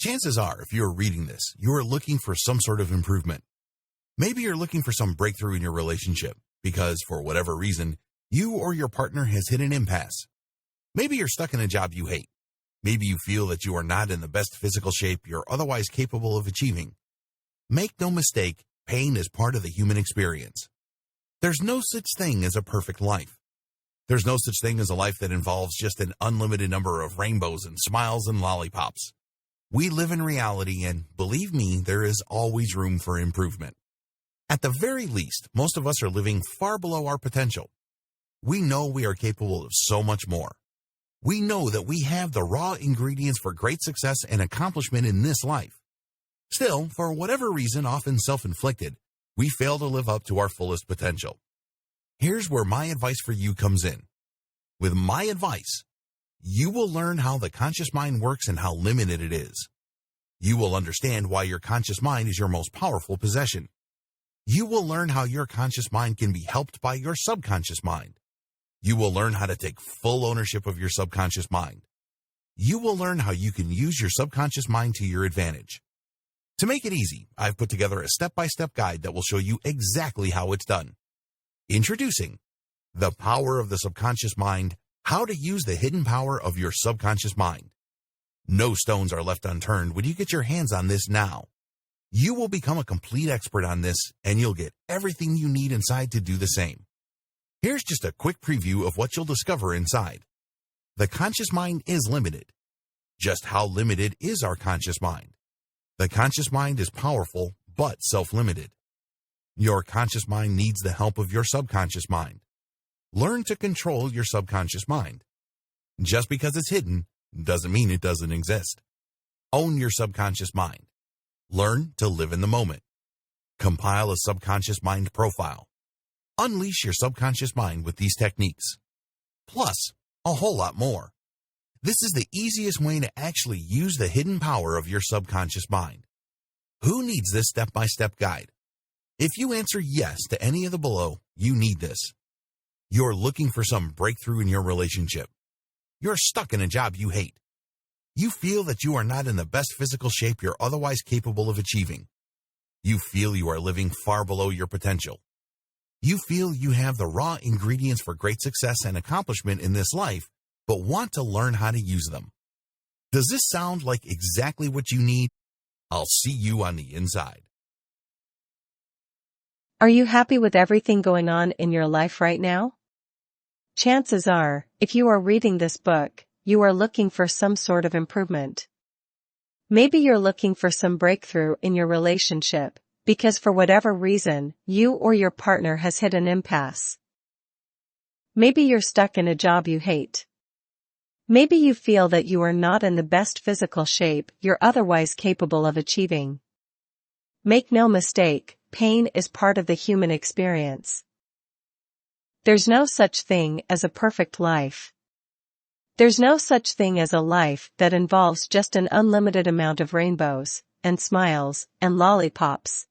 Chances are, if you're reading this, you are looking for some sort of improvement. Maybe you're looking for some breakthrough in your relationship because, for whatever reason, you or your partner has hit an impasse. Maybe you're stuck in a job you hate. Maybe you feel that you are not in the best physical shape you're otherwise capable of achieving. Make no mistake, pain is part of the human experience. There's no such thing as a perfect life. There's no such thing as a life that involves just an unlimited number of rainbows and smiles and lollipops. We live in reality, and believe me, there is always room for improvement. At the very least, most of us are living far below our potential. We know we are capable of so much more. We know that we have the raw ingredients for great success and accomplishment in this life. Still, for whatever reason, often self-inflicted, we fail to live up to our fullest potential. Here's where my advice for you comes in. With my advice, you will learn how the conscious mind works and how limited it is. You will understand why your conscious mind is your most powerful possession. You will learn how your conscious mind can be helped by your subconscious mind. You will learn how to take full ownership of your subconscious mind. You will learn how you can use your subconscious mind to your advantage. To make it easy, I've put together a step-by-step guide that will show you exactly how it's done. Introducing The Power of the Subconscious Mind, How to Use the Hidden Power of Your Subconscious Mind. No stones are left unturned when you get your hands on this now. You will become a complete expert on this, and you'll get everything you need inside to do the same. Here's just a quick preview of what you'll discover inside. The conscious mind is limited. Just how limited is our conscious mind? The conscious mind is powerful, but self-limited. Your conscious mind needs the help of your subconscious mind. Learn to control your subconscious mind. Just because it's hidden doesn't mean it doesn't exist. Own your subconscious mind. Learn to live in the moment. Compile a subconscious mind profile. Unleash your subconscious mind with these techniques. Plus, a whole lot more. This is the easiest way to actually use the hidden power of your subconscious mind. Who needs this step-by-step guide? If you answer yes to any of the below, you need this. You're looking for some breakthrough in your relationship. You're stuck in a job you hate. You feel that you are not in the best physical shape you're otherwise capable of achieving. You feel you are living far below your potential. You feel you have the raw ingredients for great success and accomplishment in this life, but want to learn how to use them. Does this sound like exactly what you need? I'll see you on the inside. Are you happy with everything going on in your life right now? Chances are, if you are reading this book, you are looking for some sort of improvement. Maybe you're looking for some breakthrough in your relationship, because for whatever reason, you or your partner has hit an impasse. Maybe you're stuck in a job you hate. Maybe you feel that you are not in the best physical shape you're otherwise capable of achieving. Make no mistake, pain is part of the human experience. There's no such thing as a perfect life. There's no such thing as a life that involves just an unlimited amount of rainbows, and smiles, and lollipops.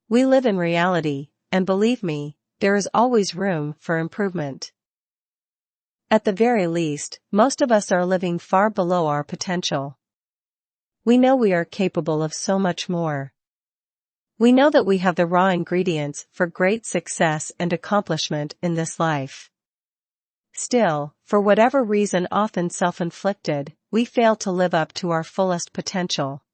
We live in reality, and believe me, there is always room for improvement. At the very least, most of us are living far below our potential. We know we are capable of so much more. We know that we have the raw ingredients for great success and accomplishment in this life. Still, for whatever reason, often self-inflicted, we fail to live up to our fullest potential.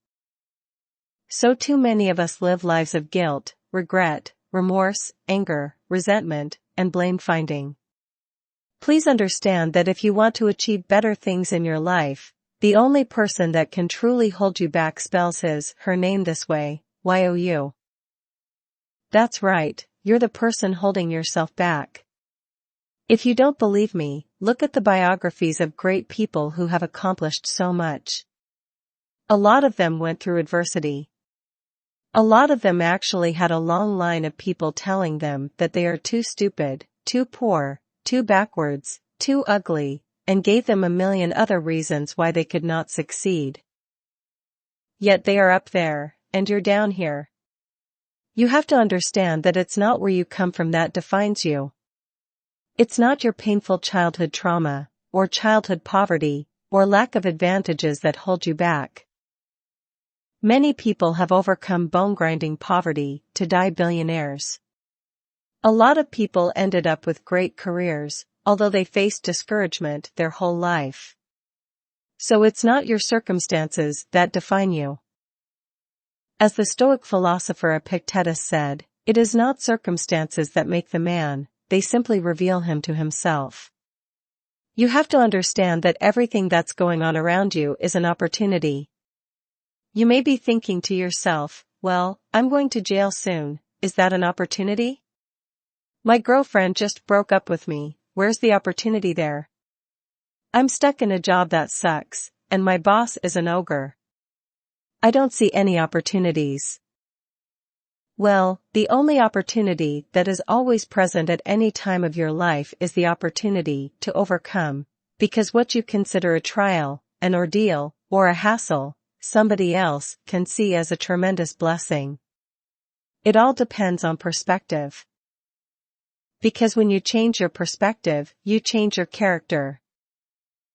So too many of us live lives of guilt, regret, remorse, anger, resentment, and blame-finding. Please understand that if you want to achieve better things in your life, the only person that can truly hold you back spells her name this way, you. That's right, you're the person holding yourself back. If you don't believe me, look at the biographies of great people who have accomplished so much. A lot of them went through adversity. A lot of them actually had a long line of people telling them that they are too stupid, too poor, too backwards, too ugly, and gave them a million other reasons why they could not succeed. Yet they are up there, and you're down here. You have to understand that it's not where you come from that defines you. It's not your painful childhood trauma, or childhood poverty, or lack of advantages that hold you back. Many people have overcome bone-grinding poverty to die billionaires. A lot of people ended up with great careers, although they faced discouragement their whole life. So it's not your circumstances that define you. As the Stoic philosopher Epictetus said, it is not circumstances that make the man, they simply reveal him to himself. You have to understand that everything that's going on around you is an opportunity. You may be thinking to yourself, well, I'm going to jail soon, is that an opportunity? My girlfriend just broke up with me, where's the opportunity there? I'm stuck in a job that sucks, and my boss is an ogre. I don't see any opportunities. Well, the only opportunity that is always present at any time of your life is the opportunity to overcome, because what you consider a trial, an ordeal, or a hassle, somebody else can see as a tremendous blessing. It all depends on perspective. Because when you change your perspective, you change your character.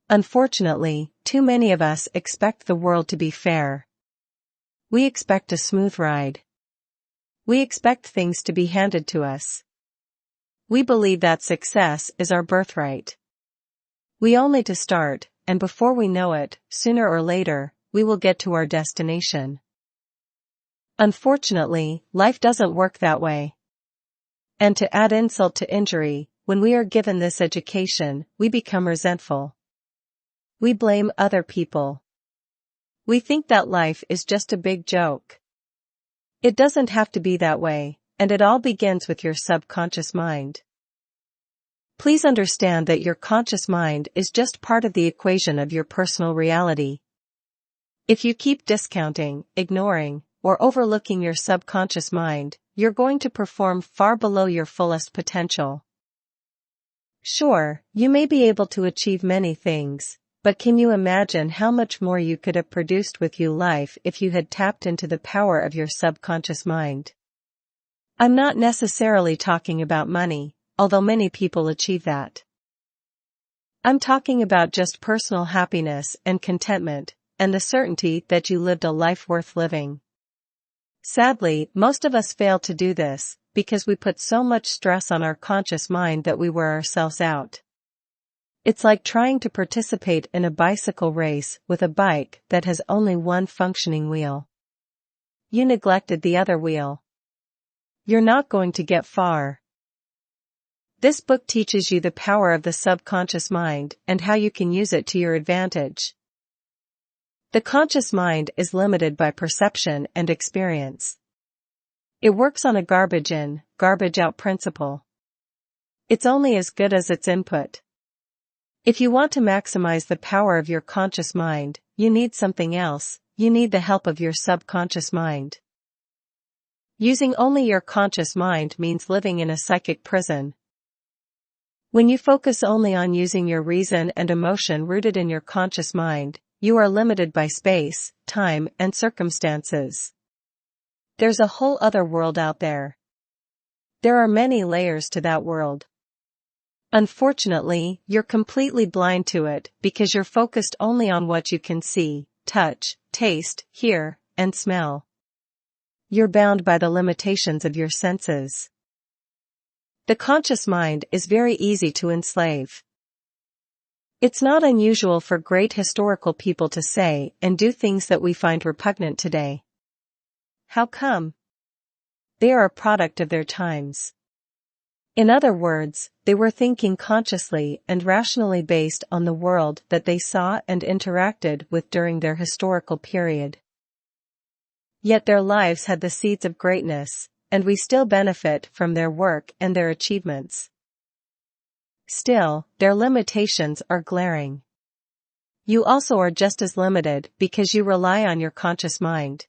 Unfortunately, too many of us expect the world to be fair. We expect a smooth ride. We expect things to be handed to us. We believe that success is our birthright. We only to start, and before we know it, sooner or later, we will get to our destination. Unfortunately, life doesn't work that way. And to add insult to injury, when we are given this education, we become resentful. We blame other people. We think that life is just a big joke. It doesn't have to be that way, and it all begins with your subconscious mind. Please understand that your conscious mind is just part of the equation of your personal reality. If you keep discounting, ignoring, or overlooking your subconscious mind, you're going to perform far below your fullest potential. Sure, you may be able to achieve many things, but can you imagine how much more you could have produced with your life if you had tapped into the power of your subconscious mind? I'm not necessarily talking about money, although many people achieve that. I'm talking about just personal happiness and contentment, and the certainty that you lived a life worth living. Sadly, most of us fail to do this, because we put so much stress on our conscious mind that we wear ourselves out. It's like trying to participate in a bicycle race with a bike that has only one functioning wheel. You neglected the other wheel. You're not going to get far. This book teaches you the power of the subconscious mind and how you can use it to your advantage. The conscious mind is limited by perception and experience. It works on a garbage in, garbage out principle. It's only as good as its input. If you want to maximize the power of your conscious mind, you need something else, you need the help of your subconscious mind. Using only your conscious mind means living in a psychic prison. When you focus only on using your reason and emotion rooted in your conscious mind, you are limited by space, time, and circumstances. There's a whole other world out there. There are many layers to that world. Unfortunately, you're completely blind to it because you're focused only on what you can see, touch, taste, hear, and smell. You're bound by the limitations of your senses. The conscious mind is very easy to enslave. It's not unusual for great historical people to say and do things that we find repugnant today. How come? They are a product of their times. In other words, they were thinking consciously and rationally based on the world that they saw and interacted with during their historical period. Yet their lives had the seeds of greatness, and we still benefit from their work and their achievements. Still, their limitations are glaring. You also are just as limited because you rely on your conscious mind.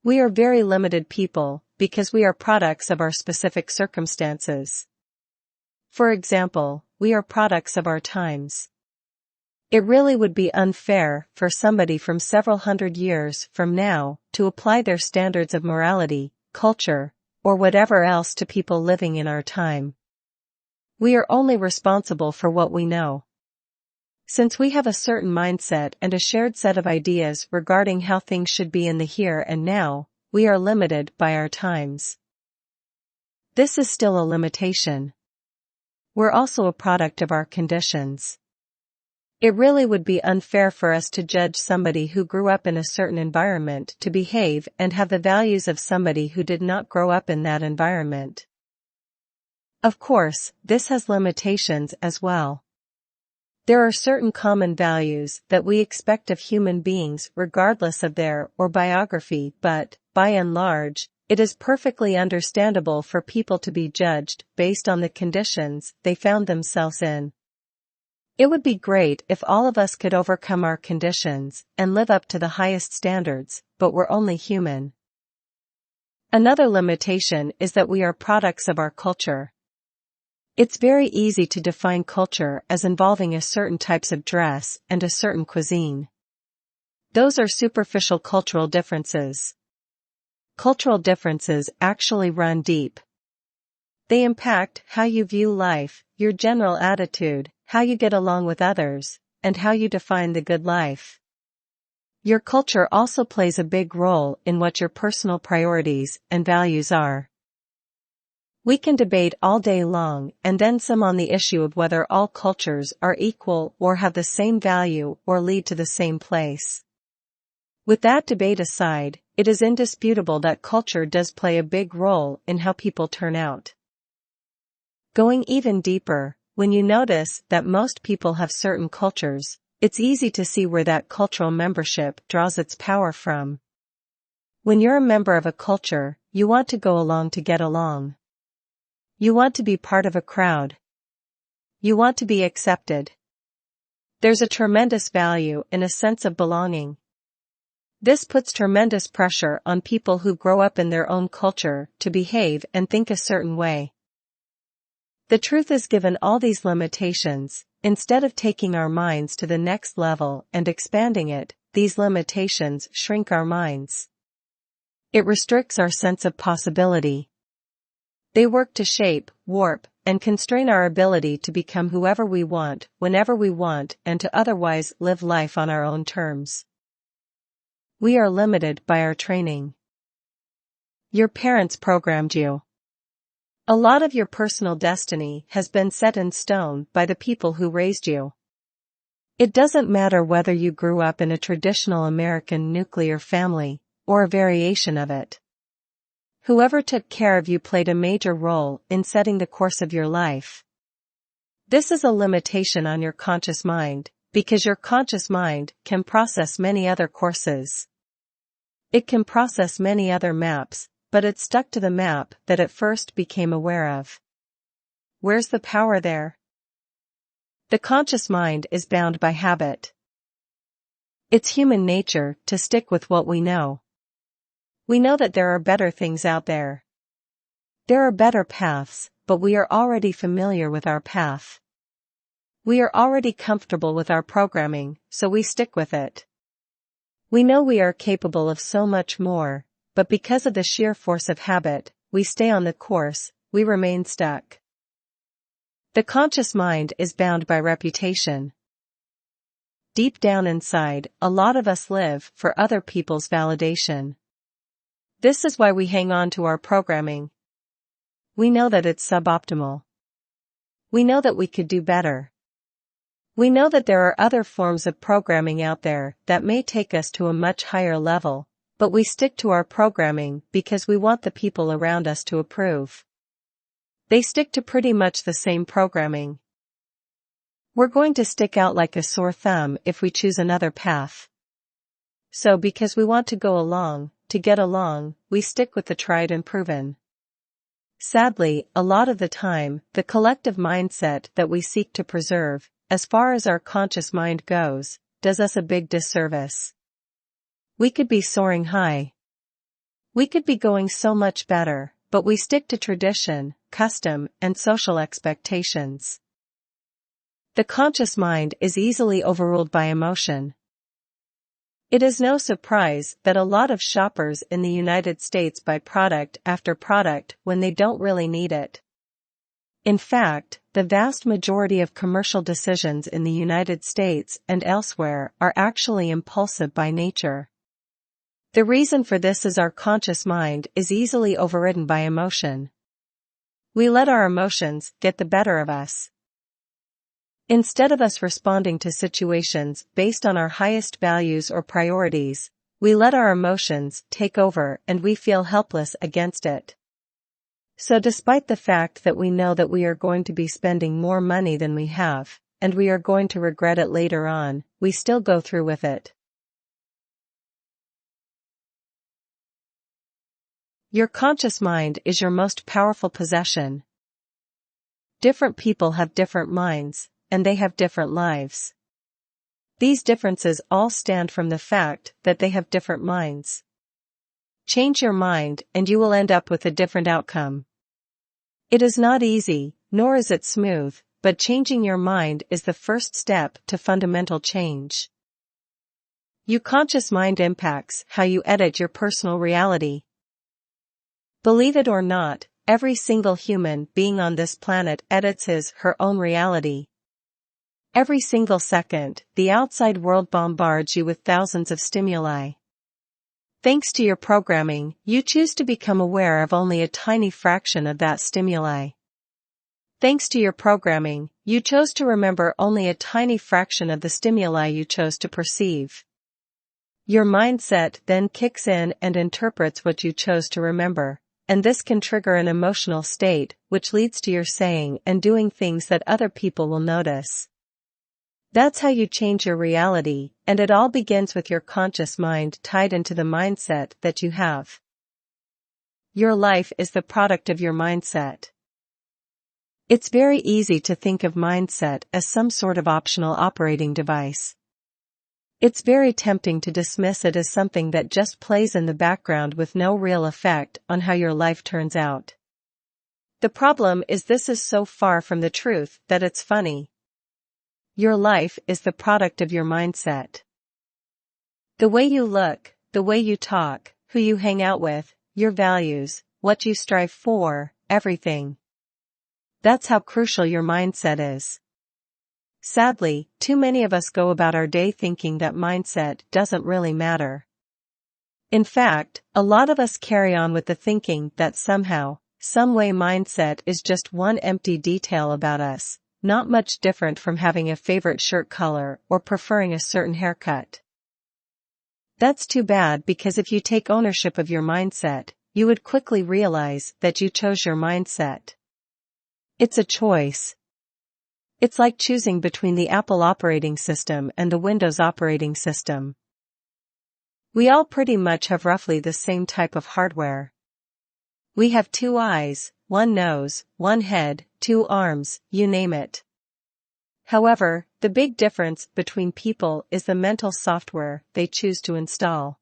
We are very limited people because we are products of our specific circumstances. For example, we are products of our times. It really would be unfair for somebody from several hundred years from now to apply their standards of morality, culture, or whatever else to people living in our time. We are only responsible for what we know. Since we have a certain mindset and a shared set of ideas regarding how things should be in the here and now, we are limited by our times. This is still a limitation. We're also a product of our conditions. It really would be unfair for us to judge somebody who grew up in a certain environment to behave and have the values of somebody who did not grow up in that environment. Of course, this has limitations as well. There are certain common values that we expect of human beings regardless of their or biography, but, by and large, it is perfectly understandable for people to be judged based on the conditions they found themselves in. It would be great if all of us could overcome our conditions and live up to the highest standards, but we're only human. Another limitation is that we are products of our culture. It's very easy to define culture as involving a certain types of dress and a certain cuisine. Those are superficial cultural differences. Cultural differences actually run deep. They impact how you view life, your general attitude, how you get along with others, and how you define the good life. Your culture also plays a big role in what your personal priorities and values are. We can debate all day long and then some on the issue of whether all cultures are equal or have the same value or lead to the same place. With that debate aside, it is indisputable that culture does play a big role in how people turn out. Going even deeper, when you notice that most people have certain cultures, it's easy to see where that cultural membership draws its power from. When you're a member of a culture, you want to go along to get along. You want to be part of a crowd. You want to be accepted. There's a tremendous value in a sense of belonging. This puts tremendous pressure on people who grow up in their own culture to behave and think a certain way. The truth is, given all these limitations, instead of taking our minds to the next level and expanding it, these limitations shrink our minds. It restricts our sense of possibility. They work to shape, warp, and constrain our ability to become whoever we want, whenever we want, and to otherwise live life on our own terms. We are limited by our training. Your parents programmed you. A lot of your personal destiny has been set in stone by the people who raised you. It doesn't matter whether you grew up in a traditional American nuclear family, or a variation of it. Whoever took care of you played a major role in setting the course of your life. This is a limitation on your conscious mind, because your conscious mind can process many other courses. It can process many other maps, but it stuck to the map that it first became aware of. Where's the power there? The conscious mind is bound by habit. It's human nature to stick with what we know. We know that there are better things out there. There are better paths, but we are already familiar with our path. We are already comfortable with our programming, so we stick with it. We know we are capable of so much more, but because of the sheer force of habit, we stay on the course, we remain stuck. The conscious mind is bound by reputation. Deep down inside, a lot of us live for other people's validation. This is why we hang on to our programming. We know that it's suboptimal. We know that we could do better. We know that there are other forms of programming out there that may take us to a much higher level, but we stick to our programming because we want the people around us to approve. They stick to pretty much the same programming. We're going to stick out like a sore thumb if we choose another path. So because we want to go along, to get along, we stick with the tried and proven. Sadly, a lot of the time, the collective mindset that we seek to preserve, as far as our conscious mind goes, does us a big disservice. We could be soaring high. We could be going so much better, but we stick to tradition, custom, and social expectations. The conscious mind is easily overruled by emotion. It is no surprise that a lot of shoppers in the United States buy product after product when they don't really need it. In fact, the vast majority of commercial decisions in the United States and elsewhere are actually impulsive by nature. The reason for this is our conscious mind is easily overridden by emotion. We let our emotions get the better of us. Instead of us responding to situations based on our highest values or priorities, we let our emotions take over and we feel helpless against it. So despite the fact that we know that we are going to be spending more money than we have, and we are going to regret it later on, we still go through with it. Your conscious mind is your most powerful possession. Different people have different minds, and they have different lives. These differences all stem from the fact that they have different minds. Change your mind and you will end up with a different outcome. It is not easy, nor is it smooth, but changing your mind is the first step to fundamental change. Your conscious mind impacts how you edit your personal reality. Believe it or not, every single human being on this planet edits his/her own reality. Every single second, the outside world bombards you with thousands of stimuli. Thanks to your programming, you choose to become aware of only a tiny fraction of that stimuli. Thanks to your programming, you chose to remember only a tiny fraction of the stimuli you chose to perceive. Your mindset then kicks in and interprets what you chose to remember, and this can trigger an emotional state, which leads to your saying and doing things that other people will notice. That's how you change your reality, and it all begins with your conscious mind tied into the mindset that you have. Your life is the product of your mindset. It's very easy to think of mindset as some sort of optional operating device. It's very tempting to dismiss it as something that just plays in the background with no real effect on how your life turns out. The problem is this is so far from the truth that it's funny. Your life is the product of your mindset. The way you look, the way you talk, who you hang out with, your values, what you strive for, everything. That's how crucial your mindset is. Sadly, too many of us go about our day thinking that mindset doesn't really matter. In fact, a lot of us carry on with the thinking that somehow, some way mindset is just one empty detail about us. Not much different from having a favorite shirt color or preferring a certain haircut. That's too bad because if you take ownership of your mindset, you would quickly realize that you chose your mindset. It's a choice. It's like choosing between the Apple operating system and the Windows operating system. We all pretty much have roughly the same type of hardware. We have 2 eyes, 1 nose, 1 head, 2 arms, you name it. However, the big difference between people is the mental software they choose to install.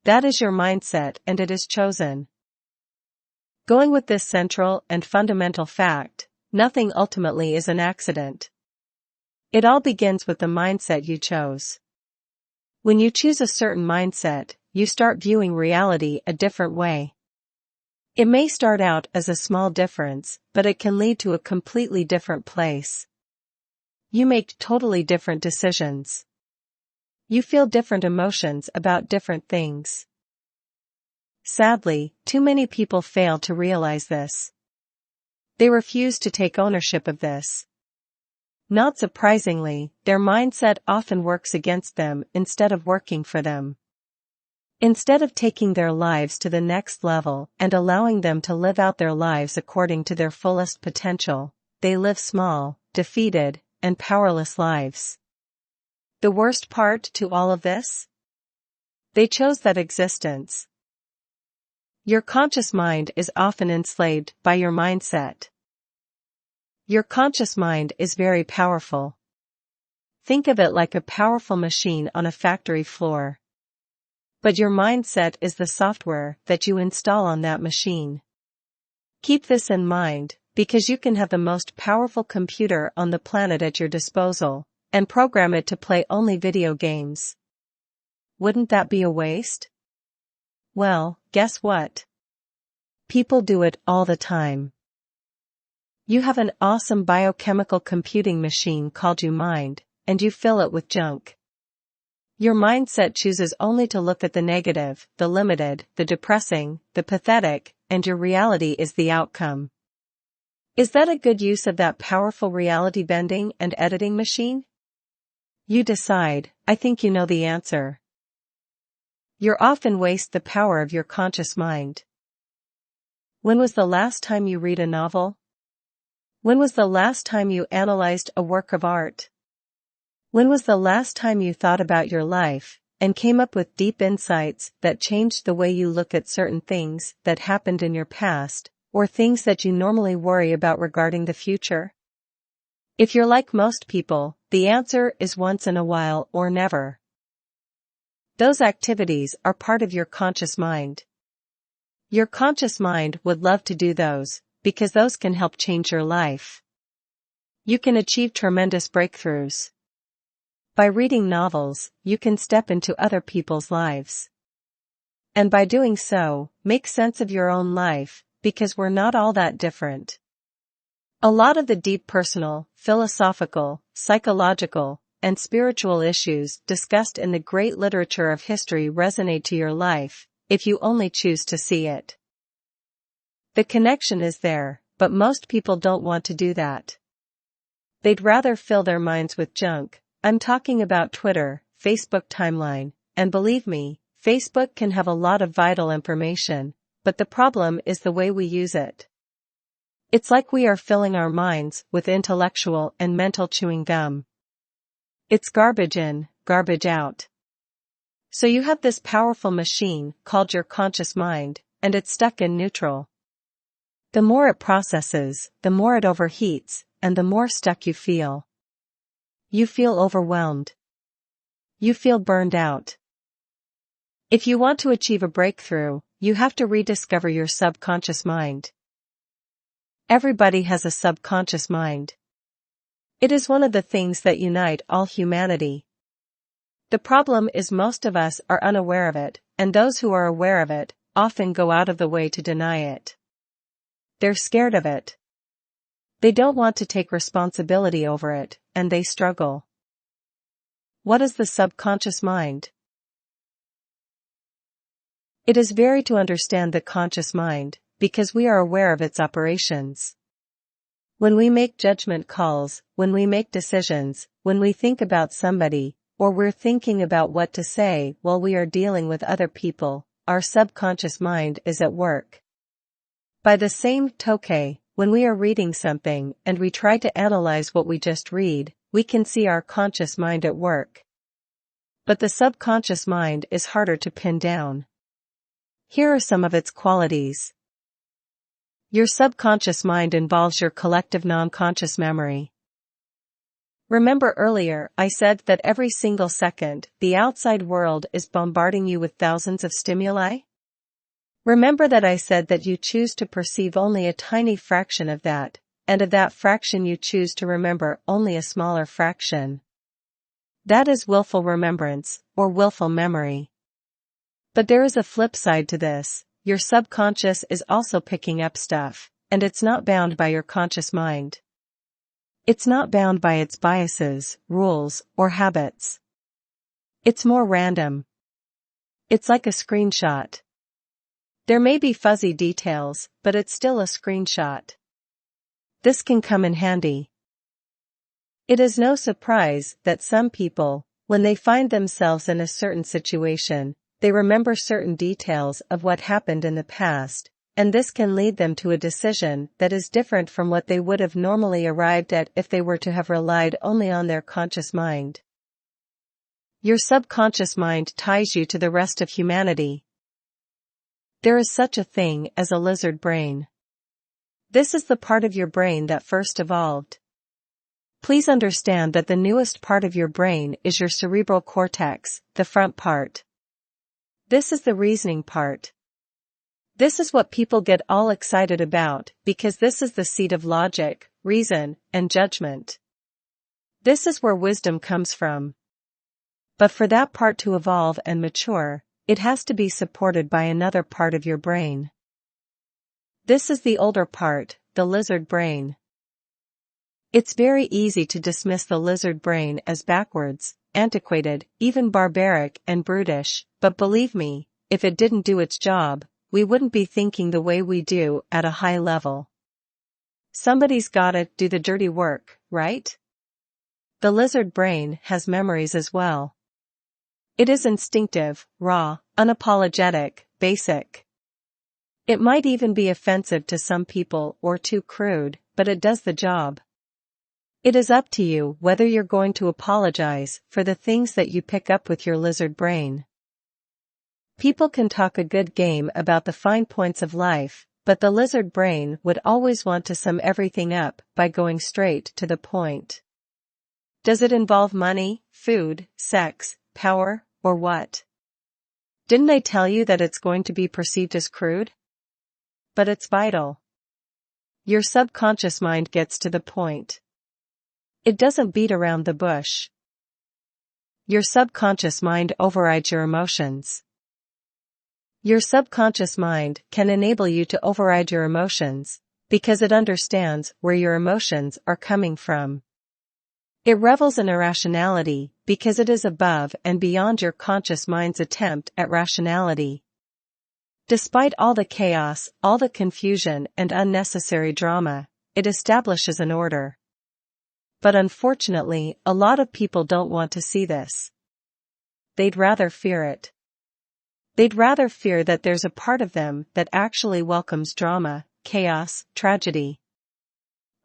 That is your mindset and it is chosen. Going with this central and fundamental fact, nothing ultimately is an accident. It all begins with the mindset you chose. When you choose a certain mindset, you start viewing reality a different way. It may start out as a small difference, but it can lead to a completely different place. You make totally different decisions. You feel different emotions about different things. Sadly, too many people fail to realize this. They refuse to take ownership of this. Not surprisingly, their mindset often works against them instead of working for them. Instead of taking their lives to the next level and allowing them to live out their lives according to their fullest potential, they live small, defeated, and powerless lives. The worst part to all of this? They chose that existence. Your conscious mind is often enslaved by your mindset. Your conscious mind is very powerful. Think of it like a powerful machine on a factory floor. But your mindset is the software that you install on that machine. Keep this in mind, because you can have the most powerful computer on the planet at your disposal, and program it to play only video games. Wouldn't that be a waste? Well, guess what? People do it all the time. You have an awesome biochemical computing machine called your mind, and you fill it with junk. Your mindset chooses only to look at the negative, the limited, the depressing, the pathetic, and your reality is the outcome. Is that a good use of that powerful reality bending and editing machine? You decide. I think you know the answer. You often waste the power of your conscious mind. When was the last time you read a novel? When was the last time you analyzed a work of art? When was the last time you thought about your life, and came up with deep insights that changed the way you look at certain things that happened in your past, or things that you normally worry about regarding the future? If you're like most people, the answer is once in a while or never. Those activities are part of your conscious mind. Your conscious mind would love to do those, because those can help change your life. You can achieve tremendous breakthroughs. By reading novels, you can step into other people's lives. And by doing so, make sense of your own life, because we're not all that different. A lot of the deep personal, philosophical, psychological, and spiritual issues discussed in the great literature of history resonate to your life, if you only choose to see it. The connection is there, but most people don't want to do that. They'd rather fill their minds with junk. I'm talking about Twitter, Facebook timeline, and believe me, Facebook can have a lot of vital information, but the problem is the way we use it. It's like we are filling our minds with intellectual and mental chewing gum. It's garbage in, garbage out. So you have this powerful machine called your conscious mind, and it's stuck in neutral. The more it processes, the more it overheats, and the more stuck you feel. You feel overwhelmed. You feel burned out. If you want to achieve a breakthrough, you have to rediscover your subconscious mind. Everybody has a subconscious mind. It is one of the things that unite all humanity. The problem is most of us are unaware of it, and those who are aware of it often go out of the way to deny it. They're scared of it. They don't want to take responsibility over it, and they struggle. What is the subconscious mind? It is very to understand the conscious mind, because we are aware of its operations. When we make judgment calls, when we make decisions, when we think about somebody, or we're thinking about what to say while we are dealing with other people, our subconscious mind is at work. By the same token, when we are reading something and we try to analyze what we just read, we can see our conscious mind at work. But the subconscious mind is harder to pin down. Here are some of its qualities. Your subconscious mind involves your collective non-conscious memory. Remember earlier I said that every single second, the outside world is bombarding you with thousands of stimuli? Remember that I said that you choose to perceive only a tiny fraction of that, and of that fraction you choose to remember only a smaller fraction. That is willful remembrance, or willful memory. But there is a flip side to this. Your subconscious is also picking up stuff, and it's not bound by your conscious mind. It's not bound by its biases, rules, or habits. It's more random. It's like a screenshot. There may be fuzzy details, but it's still a screenshot. This can come in handy. It is no surprise that some people, when they find themselves in a certain situation, they remember certain details of what happened in the past, and this can lead them to a decision that is different from what they would have normally arrived at if they were to have relied only on their conscious mind. Your subconscious mind ties you to the rest of humanity. There is such a thing as a lizard brain. This is the part of your brain that first evolved. Please understand that the newest part of your brain is your cerebral cortex, the front part. This is the reasoning part. This is what people get all excited about, because this is the seat of logic, reason, and judgment. This is where wisdom comes from. But for that part to evolve and mature, it has to be supported by another part of your brain. This is the older part, the lizard brain. It's very easy to dismiss the lizard brain as backwards, antiquated, even barbaric and brutish, but believe me, if it didn't do its job, we wouldn't be thinking the way we do at a high level. Somebody's gotta do the dirty work, right? The lizard brain has memories as well. It is instinctive, raw, unapologetic, basic. It might even be offensive to some people or too crude, but it does the job. It is up to you whether you're going to apologize for the things that you pick up with your lizard brain. People can talk a good game about the fine points of life, but the lizard brain would always want to sum everything up by going straight to the point. Does it involve money, food, sex, power, or what? Didn't I tell you that it's going to be perceived as crude? But it's vital. Your subconscious mind gets to the point. It doesn't beat around the bush. Your subconscious mind overrides your emotions. Your subconscious mind can enable you to override your emotions, because it understands where your emotions are coming from. It revels in irrationality, because it is above and beyond your conscious mind's attempt at rationality. Despite all the chaos, all the confusion and unnecessary drama, it establishes an order. But unfortunately, a lot of people don't want to see this. They'd rather fear it. They'd rather fear that there's a part of them that actually welcomes drama, chaos, tragedy.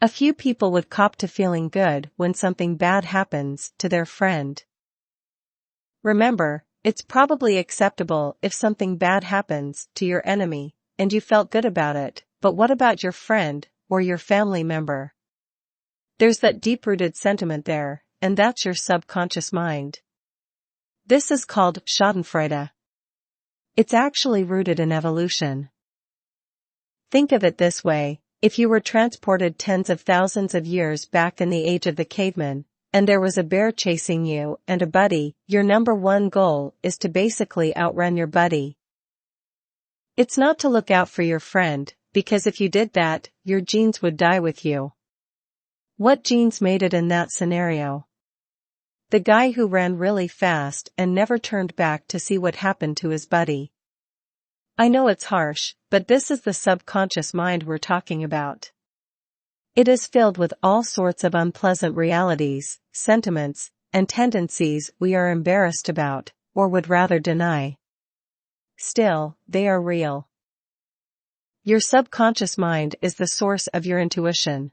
A few people would cop to feeling good when something bad happens to their friend. Remember, it's probably acceptable if something bad happens to your enemy, and you felt good about it, but what about your friend, or your family member? There's that deep-rooted sentiment there, and that's your subconscious mind. This is called Schadenfreude. It's actually rooted in evolution. Think of it this way, if you were transported tens of thousands of years back in the age of the cavemen, and there was a bear chasing you and a buddy, your number one goal is to basically outrun your buddy. It's not to look out for your friend, because if you did that, your genes would die with you. What genes made it in that scenario? The guy who ran really fast and never turned back to see what happened to his buddy. I know it's harsh, but this is the subconscious mind we're talking about. It is filled with all sorts of unpleasant realities, sentiments, and tendencies we are embarrassed about, or would rather deny. Still, they are real. Your subconscious mind is the source of your intuition.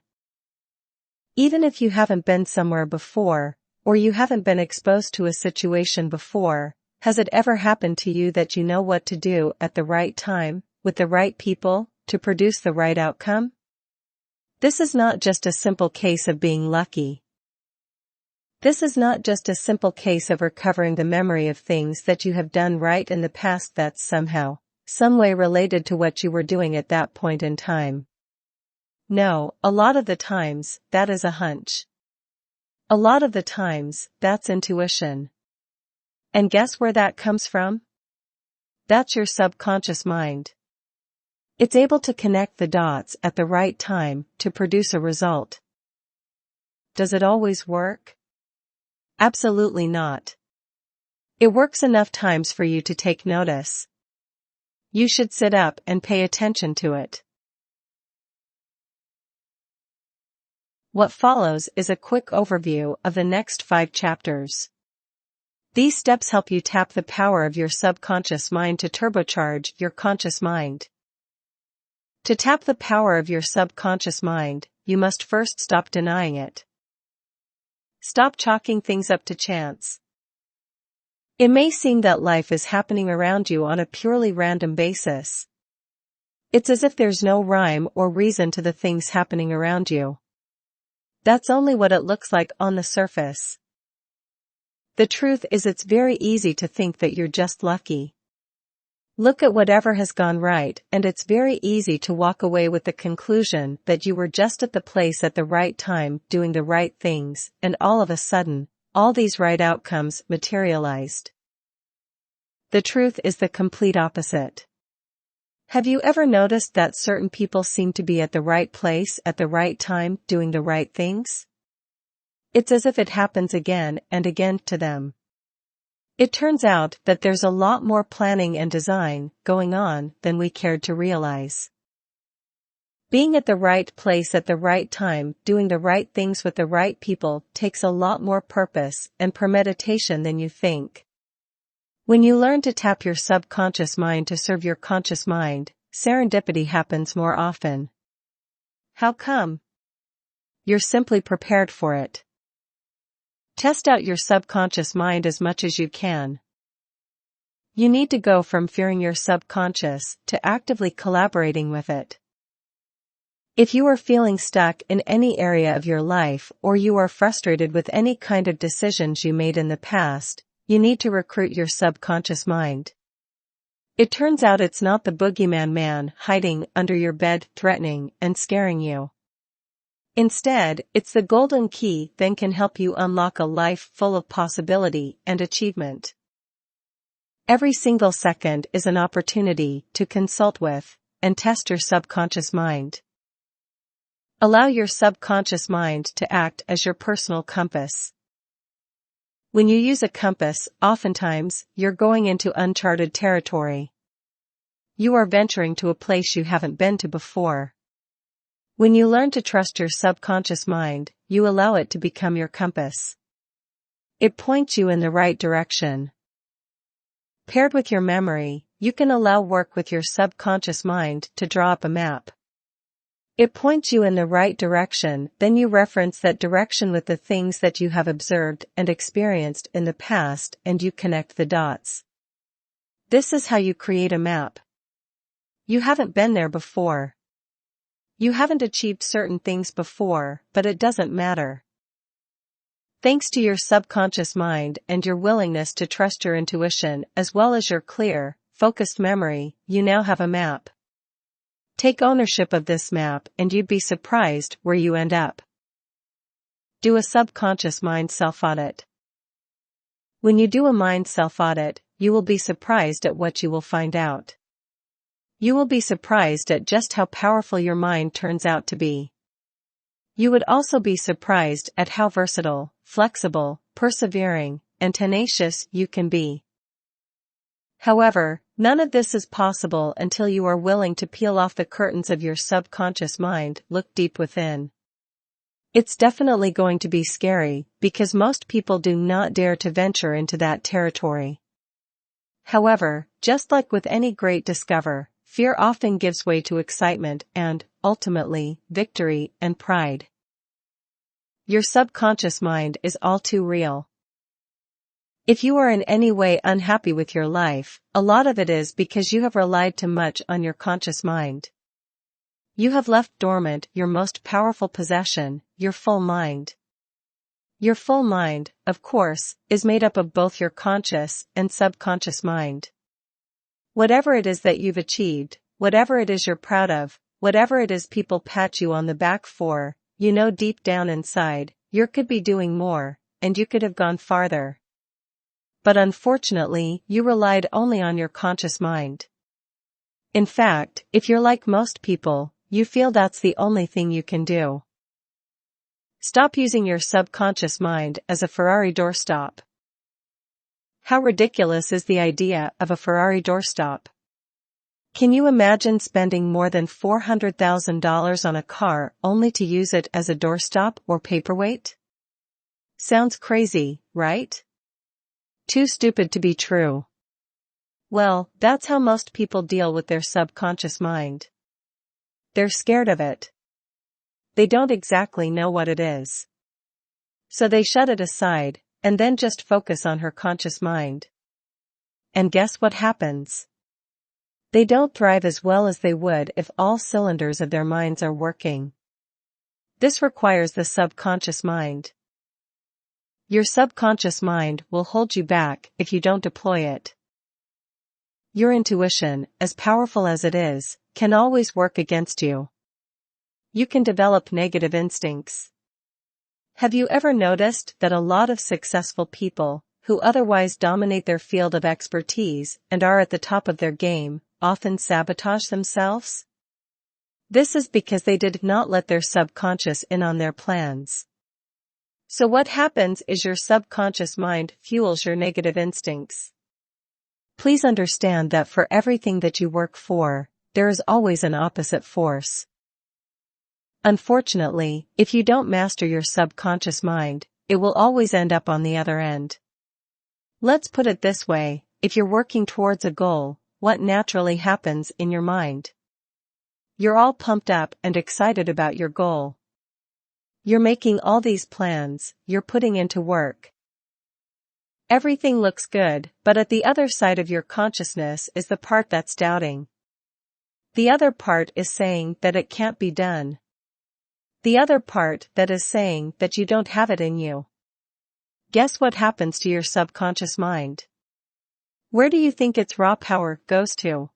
Even if you haven't been somewhere before, or you haven't been exposed to a situation before, has it ever happened to you that you know what to do at the right time, with the right people, to produce the right outcome? This is not just a simple case of being lucky. This is not just a simple case of recovering the memory of things that you have done right in the past that's somehow, some way related to what you were doing at that point in time. No, a lot of the times, that is a hunch. A lot of the times, that's intuition. And guess where that comes from? That's your subconscious mind. It's able to connect the dots at the right time to produce a result. Does it always work? Absolutely not. It works enough times for you to take notice. You should sit up and pay attention to it. What follows is a quick overview of the next 5 chapters. These steps help you tap the power of your subconscious mind to turbocharge your conscious mind. To tap the power of your subconscious mind, you must first stop denying it. Stop chalking things up to chance. It may seem that life is happening around you on a purely random basis. It's as if there's no rhyme or reason to the things happening around you. That's only what it looks like on the surface. The truth is it's very easy to think that you're just lucky. Look at whatever has gone right, and it's very easy to walk away with the conclusion that you were just at the place at the right time doing the right things, and all of a sudden, all these right outcomes materialized. The truth is the complete opposite. Have you ever noticed that certain people seem to be at the right place at the right time doing the right things? It's as if it happens again and again to them. It turns out that there's a lot more planning and design going on than we cared to realize. Being at the right place at the right time, doing the right things with the right people, takes a lot more purpose and premeditation than you think. When you learn to tap your subconscious mind to serve your conscious mind, serendipity happens more often. How come? You're simply prepared for it. Test out your subconscious mind as much as you can. You need to go from fearing your subconscious to actively collaborating with it. If you are feeling stuck in any area of your life, or you are frustrated with any kind of decisions you made in the past, you need to recruit your subconscious mind. It turns out it's not the boogeyman man hiding under your bed threatening and scaring you. Instead, it's the golden key that can help you unlock a life full of possibility and achievement. Every single second is an opportunity to consult with and test your subconscious mind. Allow your subconscious mind to act as your personal compass. When you use a compass, oftentimes, you're going into uncharted territory. You are venturing to a place you haven't been to before. When you learn to trust your subconscious mind, you allow it to become your compass. It points you in the right direction. Paired with your memory, you can allow work with your subconscious mind to draw up a map. It points you in the right direction, then you reference that direction with the things that you have observed and experienced in the past, and you connect the dots. This is how you create a map. You haven't been there before. You haven't achieved certain things before, but it doesn't matter. Thanks to your subconscious mind and your willingness to trust your intuition as well as your clear, focused memory, you now have a map. Take ownership of this map and you'd be surprised where you end up. Do a subconscious mind self-audit. When you do a mind self-audit, you will be surprised at what you will find out. You will be surprised at just how powerful your mind turns out to be. You would also be surprised at how versatile, flexible, persevering, and tenacious you can be. However, none of this is possible until you are willing to peel off the curtains of your subconscious mind, look deep within. It's definitely going to be scary, because most people do not dare to venture into that territory. However, just like with any great discovery, fear often gives way to excitement and, ultimately, victory and pride. Your subconscious mind is all too real. If you are in any way unhappy with your life, a lot of it is because you have relied too much on your conscious mind. You have left dormant your most powerful possession, your full mind. Your full mind, of course, is made up of both your conscious and subconscious mind. Whatever it is that you've achieved, whatever it is you're proud of, whatever it is people pat you on the back for, you know deep down inside, you could be doing more, and you could have gone farther. But unfortunately, you relied only on your conscious mind. In fact, if you're like most people, you feel that's the only thing you can do. Stop using your subconscious mind as a Ferrari doorstop. How ridiculous is the idea of a Ferrari doorstop? Can you imagine spending more than $400,000 on a car only to use it as a doorstop or paperweight? Sounds crazy, right? Too stupid to be true. Well, that's how most people deal with their subconscious mind. They're scared of it. They don't exactly know what it is. So they shut it aside, and then just focus on her conscious mind. And guess what happens? They don't thrive as well as they would if all cylinders of their minds are working. This requires the subconscious mind. Your subconscious mind will hold you back if you don't deploy it. Your intuition, as powerful as it is, can always work against you. You can develop negative instincts. Have you ever noticed that a lot of successful people, who otherwise dominate their field of expertise and are at the top of their game, often sabotage themselves? This is because they did not let their subconscious in on their plans. So what happens is your subconscious mind fuels your negative instincts. Please understand that for everything that you work for, there is always an opposite force. Unfortunately, if you don't master your subconscious mind, it will always end up on the other end. Let's put it this way, if you're working towards a goal, what naturally happens in your mind? You're all pumped up and excited about your goal. You're making all these plans, you're putting into work. Everything looks good, but at the other side of your consciousness is the part that's doubting. The other part is saying that it can't be done. The other part that is saying that you don't have it in you. Guess what happens to your subconscious mind? Where do you think its raw power goes to?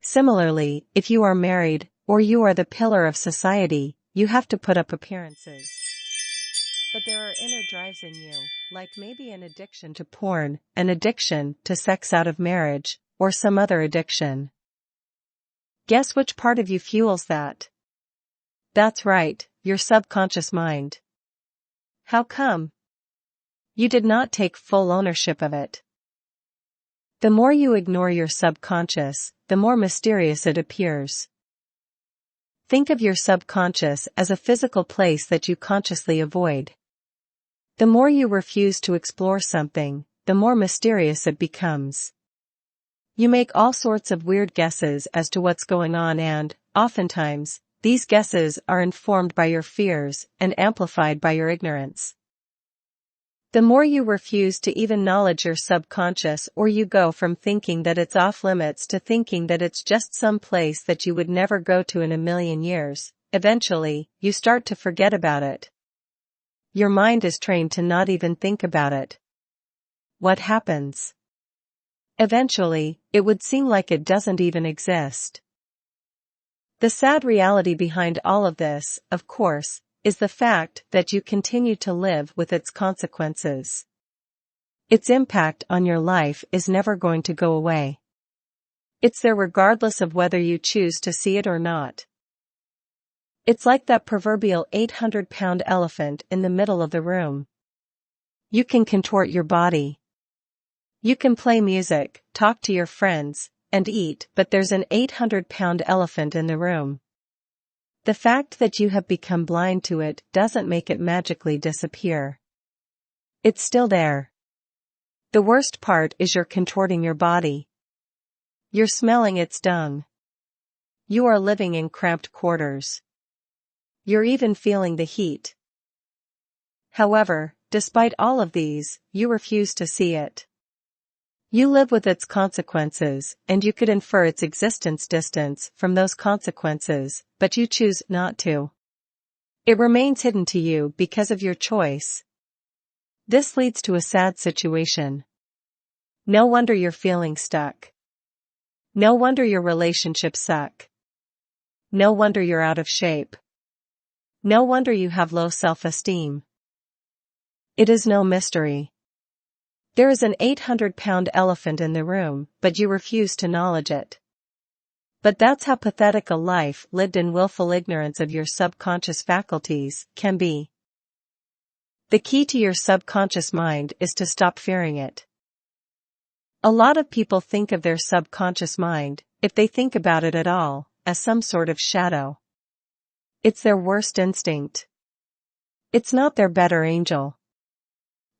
Similarly, if you are married, or you are the pillar of society, you have to put up appearances. But there are inner drives in you, like maybe an addiction to porn, an addiction to sex out of marriage, or some other addiction. Guess which part of you fuels that? That's right, your subconscious mind. How come? You did not take full ownership of it. The more you ignore your subconscious, the more mysterious it appears. Think of your subconscious as a physical place that you consciously avoid. The more you refuse to explore something, the more mysterious it becomes. You make all sorts of weird guesses as to what's going on and, oftentimes, these guesses are informed by your fears and amplified by your ignorance. The more you refuse to even acknowledge your subconscious, or you go from thinking that it's off limits to thinking that it's just some place that you would never go to in a million years, eventually, you start to forget about it. Your mind is trained to not even think about it. What happens? Eventually, it would seem like it doesn't even exist. The sad reality behind all of this, of course, is the fact that you continue to live with its consequences. Its impact on your life is never going to go away. It's there regardless of whether you choose to see it or not. It's like that proverbial 800-pound elephant in the middle of the room. You can contort your body. You can play music, talk to your friends, and eat, but there's an 800-pound elephant in the room. The fact that you have become blind to it doesn't make it magically disappear. It's still there. The worst part is you're contorting your body. You're smelling its dung. You are living in cramped quarters. You're even feeling the heat. However, despite all of these, you refuse to see it. You live with its consequences, and you could infer its existence distance from those consequences, but you choose not to. It remains hidden to you because of your choice. This leads to a sad situation. No wonder you're feeling stuck. No wonder your relationships suck. No wonder you're out of shape. No wonder you have low self-esteem. It is no mystery. There is an 800-pound elephant in the room, but you refuse to acknowledge it. But that's how pathetic a life lived in willful ignorance of your subconscious faculties can be. The key to your subconscious mind is to stop fearing it. A lot of people think of their subconscious mind, if they think about it at all, as some sort of shadow. It's their worst instinct. It's not their better angel.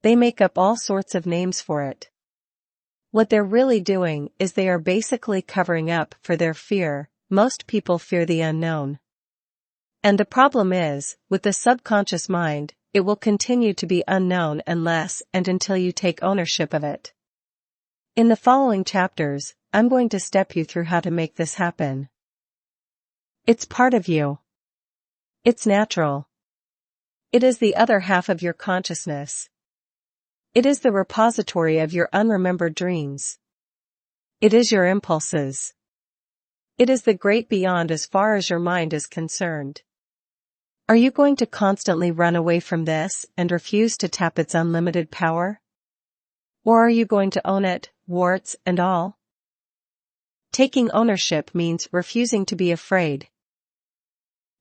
They make up all sorts of names for it. What they're really doing is they are basically covering up for their fear. Most people fear the unknown. And the problem is, with the subconscious mind, it will continue to be unknown unless and until you take ownership of it. In the following chapters, I'm going to step you through how to make this happen. It's part of you. It's natural. It is the other half of your consciousness. It is the repository of your unremembered dreams. It is your impulses. It is the great beyond as far as your mind is concerned. Are you going to constantly run away from this and refuse to tap its unlimited power? Or are you going to own it, warts and all? Taking ownership means refusing to be afraid.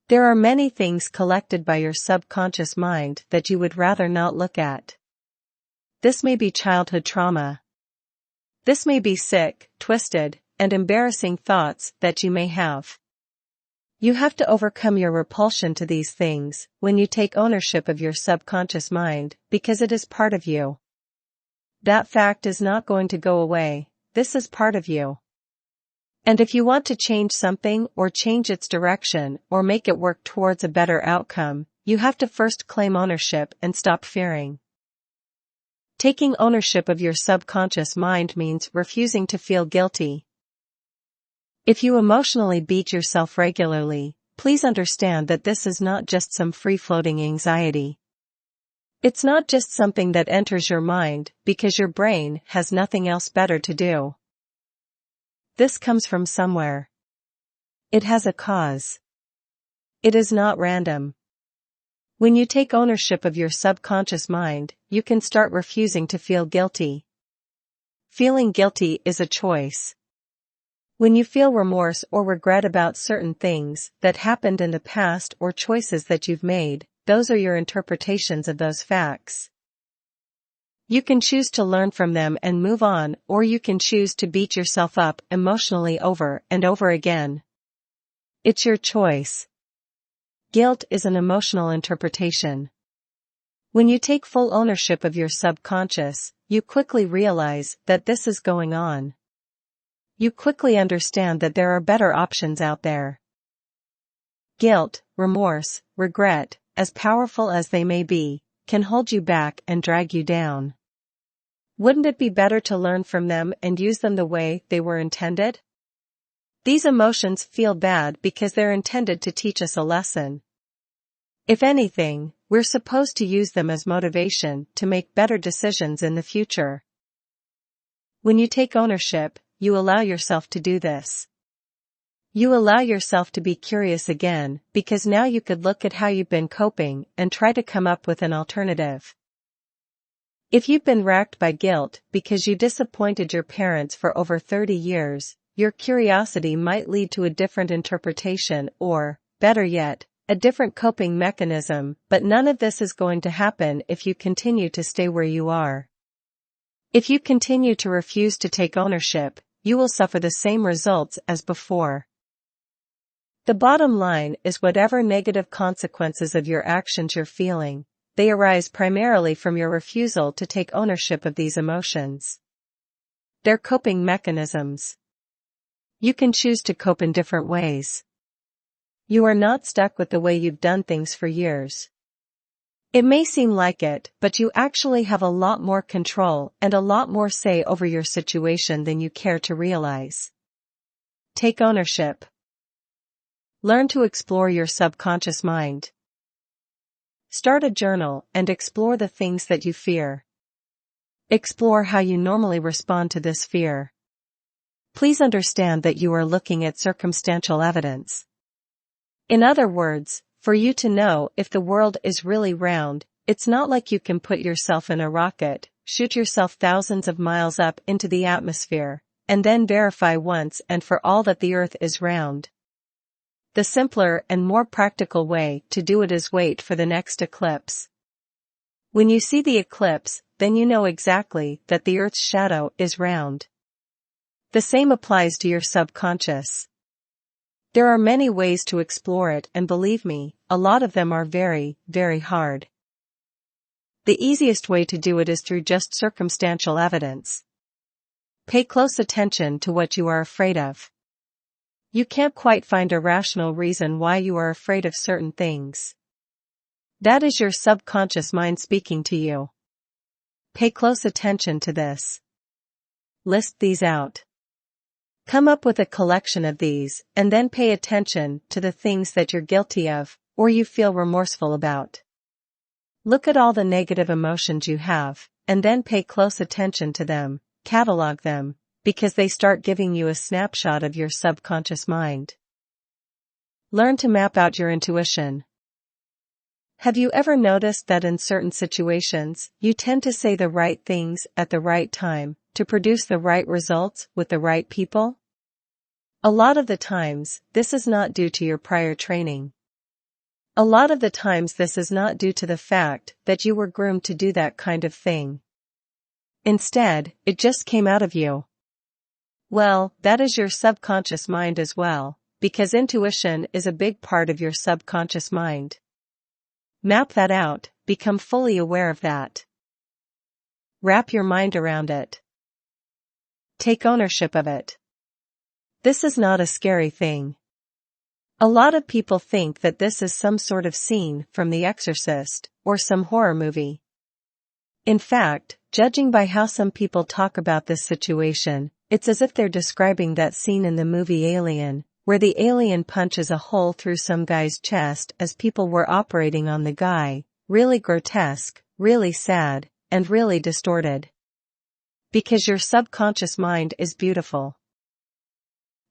There are many things collected by your subconscious mind that you would rather not look at. This may be childhood trauma. This may be sick, twisted, and embarrassing thoughts that you may have. You have to overcome your repulsion to these things when you take ownership of your subconscious mind, because it is part of you. That fact is not going to go away. This is part of you. And if you want to change something or change its direction or make it work towards a better outcome, you have to first claim ownership and stop fearing. Taking ownership of your subconscious mind means refusing to feel guilty. If you emotionally beat yourself regularly, please understand that this is not just some free-floating anxiety. It's not just something that enters your mind because your brain has nothing else better to do. This comes from somewhere. It has a cause. It is not random. When you take ownership of your subconscious mind, you can start refusing to feel guilty. Feeling guilty is a choice. When you feel remorse or regret about certain things that happened in the past or choices that you've made, those are your interpretations of those facts. You can choose to learn from them and move on, or you can choose to beat yourself up emotionally over and over again. It's your choice. Guilt is an emotional interpretation. When you take full ownership of your subconscious, you quickly realize that this is going on. You quickly understand that there are better options out there. Guilt, remorse, regret, as powerful as they may be, can hold you back and drag you down. Wouldn't it be better to learn from them and use them the way they were intended? These emotions feel bad because they're intended to teach us a lesson. If anything, we're supposed to use them as motivation to make better decisions in the future. When you take ownership, you allow yourself to do this. You allow yourself to be curious again, because now you could look at how you've been coping and try to come up with an alternative. If you've been racked by guilt because you disappointed your parents for over 30 years, your curiosity might lead to a different interpretation or, better yet, a different coping mechanism, but none of this is going to happen if you continue to stay where you are. If you continue to refuse to take ownership, you will suffer the same results as before. The bottom line is whatever negative consequences of your actions you're feeling, they arise primarily from your refusal to take ownership of these emotions. They're coping mechanisms. You can choose to cope in different ways. You are not stuck with the way you've done things for years. It may seem like it, but you actually have a lot more control and a lot more say over your situation than you care to realize. Take ownership. Learn to explore your subconscious mind. Start a journal and explore the things that you fear. Explore how you normally respond to this fear. Please understand that you are looking at circumstantial evidence. In other words, for you to know if the world is really round, it's not like you can put yourself in a rocket, shoot yourself thousands of miles up into the atmosphere, and then verify once and for all that the Earth is round. The simpler and more practical way to do it is wait for the next eclipse. When you see the eclipse, then you know exactly that the Earth's shadow is round. The same applies to your subconscious. There are many ways to explore it, and believe me, a lot of them are very, very hard. The easiest way to do it is through just circumstantial evidence. Pay close attention to what you are afraid of. You can't quite find a rational reason why you are afraid of certain things. That is your subconscious mind speaking to you. Pay close attention to this. List these out. Come up with a collection of these, and then pay attention to the things that you're guilty of, or you feel remorseful about. Look at all the negative emotions you have, and then pay close attention to them, catalog them, because they start giving you a snapshot of your subconscious mind. Learn to map out your intuition. Have you ever noticed that in certain situations, you tend to say the right things at the right time, to produce the right results with the right people? A lot of the times, this is not due to your prior training. A lot of the times this is not due to the fact that you were groomed to do that kind of thing. Instead, it just came out of you. Well, that is your subconscious mind as well, because intuition is a big part of your subconscious mind. Map that out, become fully aware of that. Wrap your mind around it. Take ownership of it. This is not a scary thing. A lot of people think that this is some sort of scene from The Exorcist, or some horror movie. In fact, judging by how some people talk about this situation, it's as if they're describing that scene in the movie Alien, where the alien punches a hole through some guy's chest as people were operating on the guy, really grotesque, really sad, and really distorted. Because your subconscious mind is beautiful.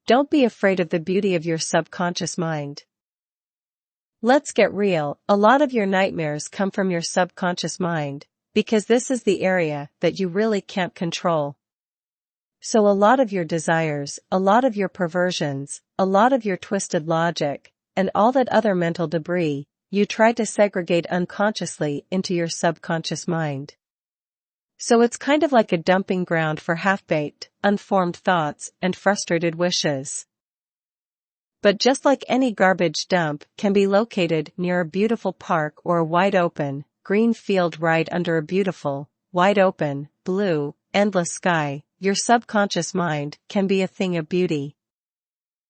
Don't be afraid of the beauty of your subconscious mind. Let's get real, a lot of your nightmares come from your subconscious mind, because this is the area that you really can't control. So a lot of your desires, a lot of your perversions, a lot of your twisted logic, and all that other mental debris, you try to segregate unconsciously into your subconscious mind. So it's kind of like a dumping ground for half-baked, unformed thoughts and frustrated wishes. But just like any garbage dump can be located near a beautiful park or a wide-open, green field right under a beautiful, wide-open, blue, endless sky, your subconscious mind can be a thing of beauty.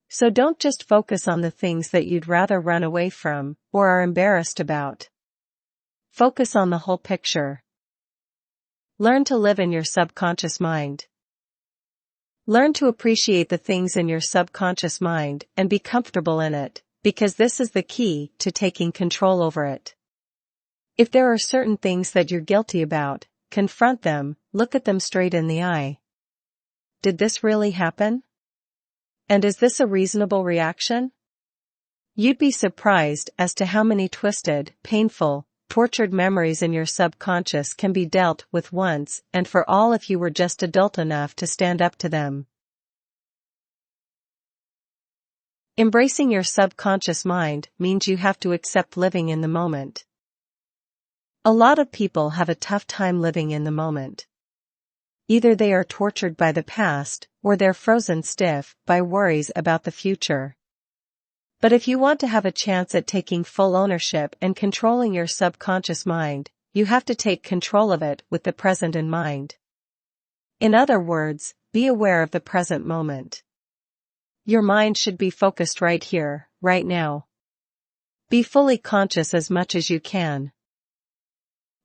So don't just focus on the things that you'd rather run away from, or are embarrassed about. Focus on the whole picture. Learn to live in your subconscious mind. Learn to appreciate the things in your subconscious mind and be comfortable in it, because this is the key to taking control over it. If there are certain things that you're guilty about, confront them, look at them straight in the eye. Did this really happen? And is this a reasonable reaction? You'd be surprised as to how many twisted, painful, tortured memories in your subconscious can be dealt with once and for all if you were just adult enough to stand up to them. Embracing your subconscious mind means you have to accept living in the moment. A lot of people have a tough time living in the moment. Either they are tortured by the past, or they're frozen stiff by worries about the future. But if you want to have a chance at taking full ownership and controlling your subconscious mind, you have to take control of it with the present in mind. In other words, be aware of the present moment. Your mind should be focused right here, right now. Be fully conscious as much as you can.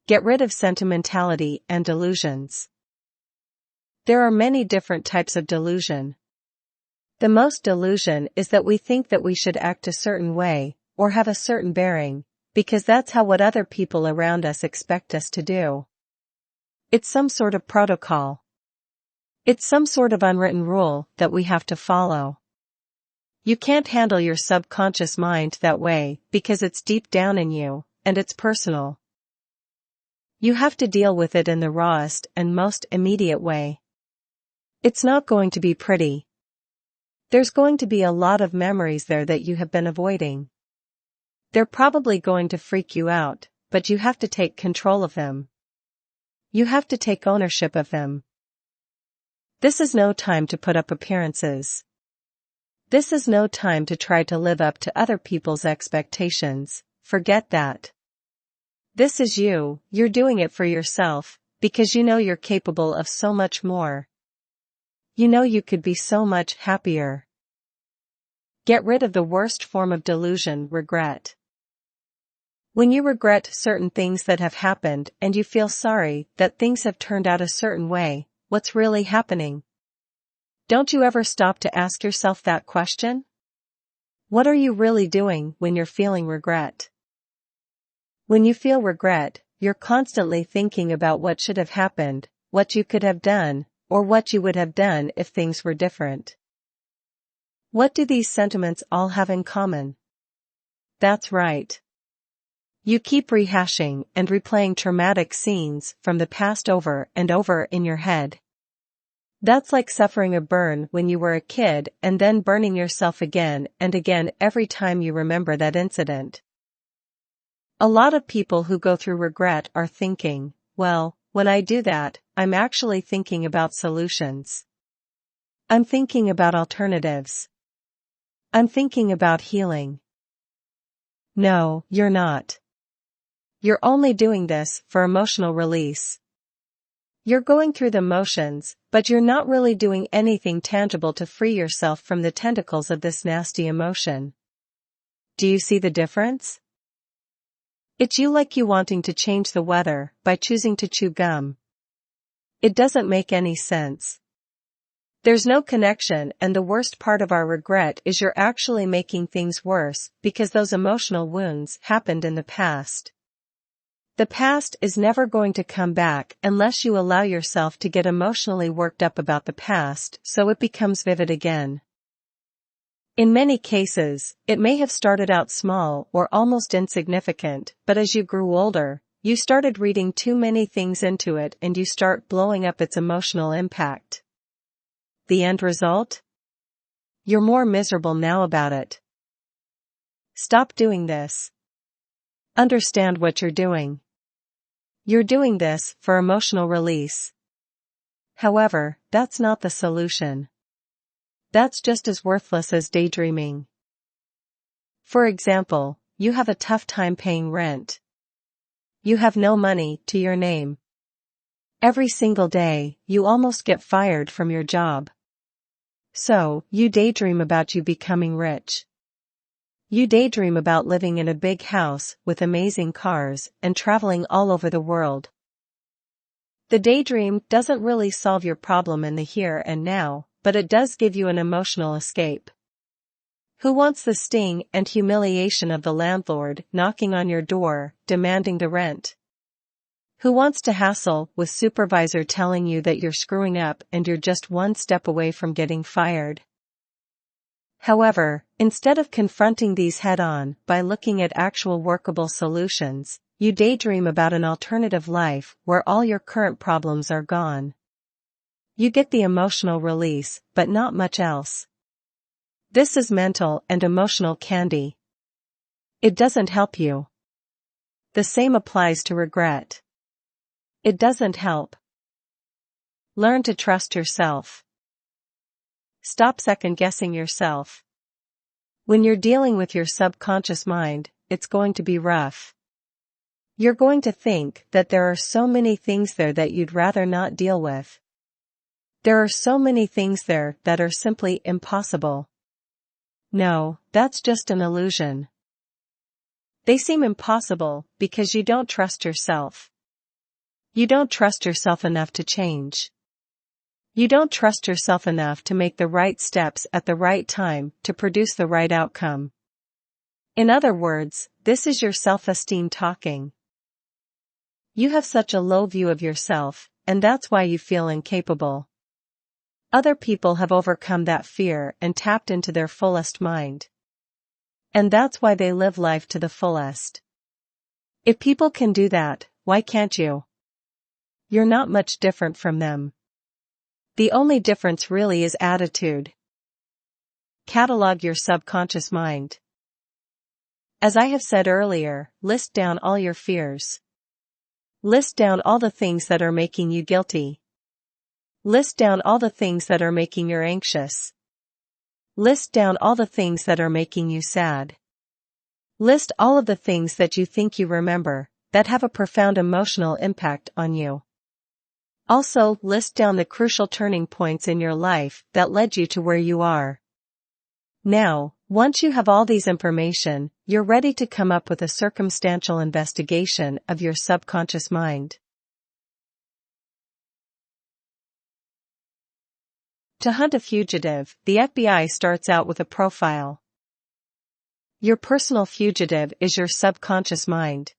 Get rid of sentimentality and delusions. There are many different types of delusion. The most delusion is that we think that we should act a certain way, or have a certain bearing, because that's how what other people around us expect us to do. It's some sort of protocol. It's some sort of unwritten rule that we have to follow. You can't handle your subconscious mind that way because it's deep down in you, and it's personal. You have to deal with it in the rawest and most immediate way. It's not going to be pretty. There's going to be a lot of memories there that you have been avoiding. They're probably going to freak you out, but you have to take control of them. You have to take ownership of them. This is no time to put up appearances. This is no time to try to live up to other people's expectations, forget that. This is you, you're doing it for yourself, because you know you're capable of so much more. You know you could be so much happier. Get rid of the worst form of delusion, regret. When you regret certain things that have happened and you feel sorry that things have turned out a certain way, what's really happening? Don't you ever stop to ask yourself that question? What are you really doing when you're feeling regret? When you feel regret, you're constantly thinking about what should have happened, what you could have done, or what you would have done if things were different. What do these sentiments all have in common? That's right. You keep rehashing and replaying traumatic scenes from the past over and over in your head. That's like suffering a burn when you were a kid and then burning yourself again and again every time you remember that incident. A lot of people who go through regret are thinking, well, when I do that, I'm actually thinking about solutions. I'm thinking about alternatives. I'm thinking about healing. No, you're not. You're only doing this for emotional release. You're going through the motions, but you're not really doing anything tangible to free yourself from the tentacles of this nasty emotion. Do you see the difference? It's like you wanting to change the weather by choosing to chew gum. It doesn't make any sense. There's no connection, and the worst part of our regret is you're actually making things worse because those emotional wounds happened in the past. The past is never going to come back unless you allow yourself to get emotionally worked up about the past so it becomes vivid again. In many cases, it may have started out small or almost insignificant, but as you grew older, you started reading too many things into it and you start blowing up its emotional impact. The end result? You're more miserable now about it. Stop doing this. Understand what you're doing. You're doing this for emotional release. However, that's not the solution. That's just as worthless as daydreaming. For example, you have a tough time paying rent. You have no money to your name. Every single day, you almost get fired from your job. So, you daydream about you becoming rich. You daydream about living in a big house with amazing cars and traveling all over the world. The daydream doesn't really solve your problem in the here and now, but it does give you an emotional escape. Who wants the sting and humiliation of the landlord knocking on your door, demanding the rent? Who wants to hassle with supervisor telling you that you're screwing up and you're just one step away from getting fired? However, instead of confronting these head-on by looking at actual workable solutions, you daydream about an alternative life where all your current problems are gone. You get the emotional release, but not much else. This is mental and emotional candy. It doesn't help you. The same applies to regret. It doesn't help. Learn to trust yourself. Stop second-guessing yourself. When you're dealing with your subconscious mind, it's going to be rough. You're going to think that there are so many things there that you'd rather not deal with. There are so many things there that are simply impossible. No, that's just an illusion. They seem impossible because you don't trust yourself. You don't trust yourself enough to change. You don't trust yourself enough to make the right steps at the right time to produce the right outcome. In other words, this is your self-esteem talking. You have such a low view of yourself, and that's why you feel incapable. Other people have overcome that fear and tapped into their fullest mind. And that's why they live life to the fullest. If people can do that, why can't you? You're not much different from them. The only difference really is attitude. Catalog your subconscious mind. As I have said earlier, list down all your fears. List down all the things that are making you guilty. List down all the things that are making you anxious. List down all the things that are making you sad. List all of the things that you think you remember, that have a profound emotional impact on you. Also, list down the crucial turning points in your life that led you to where you are. Now, once you have all these information, you're ready to come up with a circumstantial investigation of your subconscious mind. To hunt a fugitive, the FBI starts out with a profile. Your personal fugitive is your subconscious mind.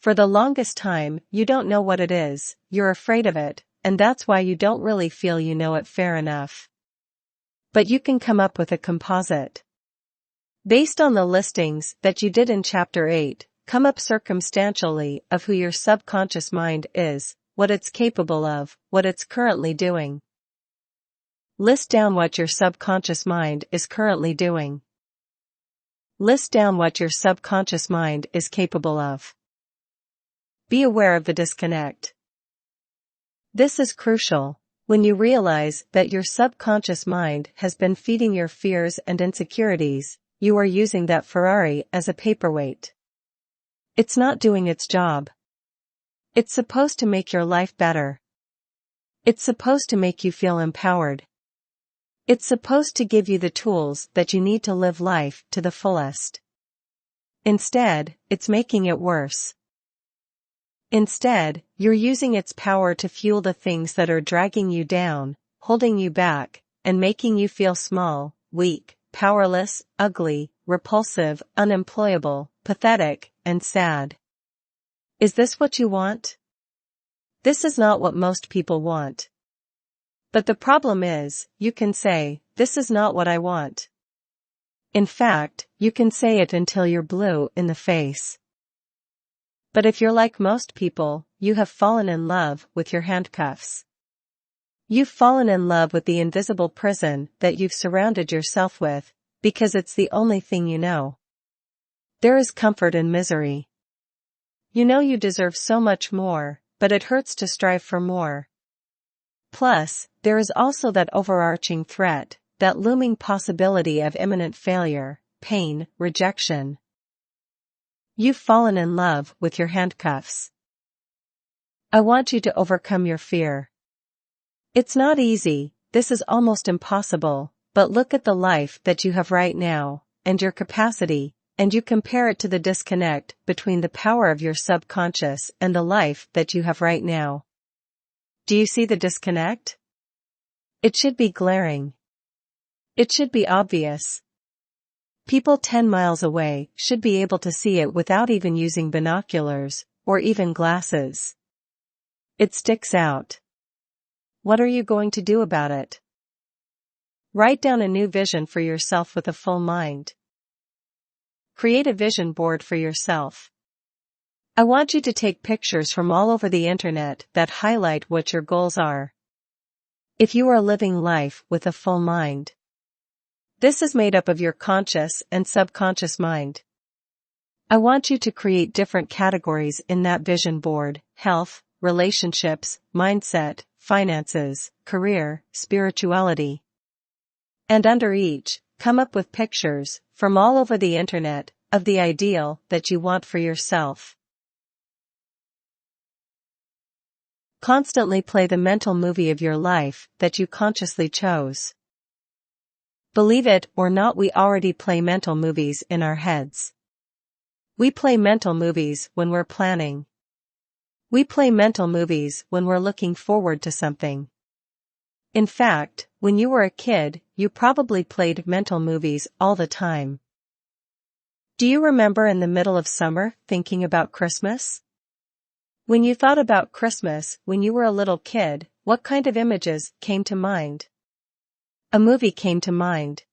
For the longest time, you don't know what it is, you're afraid of it, and that's why you don't really feel you know it fair enough. But you can come up with a composite. Based on the listings that you did in Chapter 8, come up circumstantially of who your subconscious mind is, what it's capable of, what it's currently doing. List down what your subconscious mind is currently doing. List down what your subconscious mind is capable of. Be aware of the disconnect. This is crucial. When you realize that your subconscious mind has been feeding your fears and insecurities, you are using that Ferrari as a paperweight. It's not doing its job. It's supposed to make your life better. It's supposed to make you feel empowered. It's supposed to give you the tools that you need to live life to the fullest. Instead, it's making it worse. Instead, you're using its power to fuel the things that are dragging you down, holding you back, and making you feel small, weak, powerless, ugly, repulsive, unemployable, pathetic, and sad. Is this what you want? This is not what most people want. But the problem is, you can say, "This is not what I want." In fact, you can say it until you're blue in the face. But if you're like most people, you have fallen in love with your handcuffs. You've fallen in love with the invisible prison that you've surrounded yourself with, because it's the only thing you know. There is comfort in misery. You know you deserve so much more, but it hurts to strive for more. Plus, there is also that overarching threat, that looming possibility of imminent failure, pain, rejection. You've fallen in love with your handcuffs. I want you to overcome your fear. It's not easy, this is almost impossible, but look at the life that you have right now, and your capacity, and you compare it to the disconnect between the power of your subconscious and the life that you have right now. Do you see the disconnect? It should be glaring. It should be obvious. People 10 miles away should be able to see it without even using binoculars, or even glasses. It sticks out. What are you going to do about it? Write down a new vision for yourself with a full mind. Create a vision board for yourself. I want you to take pictures from all over the internet that highlight what your goals are. If you are living life with a full mind, this is made up of your conscious and subconscious mind. I want you to create different categories in that vision board: health, relationships, mindset, finances, career, spirituality. And under each, come up with pictures, from all over the internet, of the ideal that you want for yourself. Constantly play the mental movie of your life that you consciously chose. Believe it or not, we already play mental movies in our heads. We play mental movies when we're planning. We play mental movies when we're looking forward to something. In fact, when you were a kid, you probably played mental movies all the time. Do you remember in the middle of summer thinking about Christmas? When you thought about Christmas when you were a little kid, what kind of images came to mind? A movie came to mind.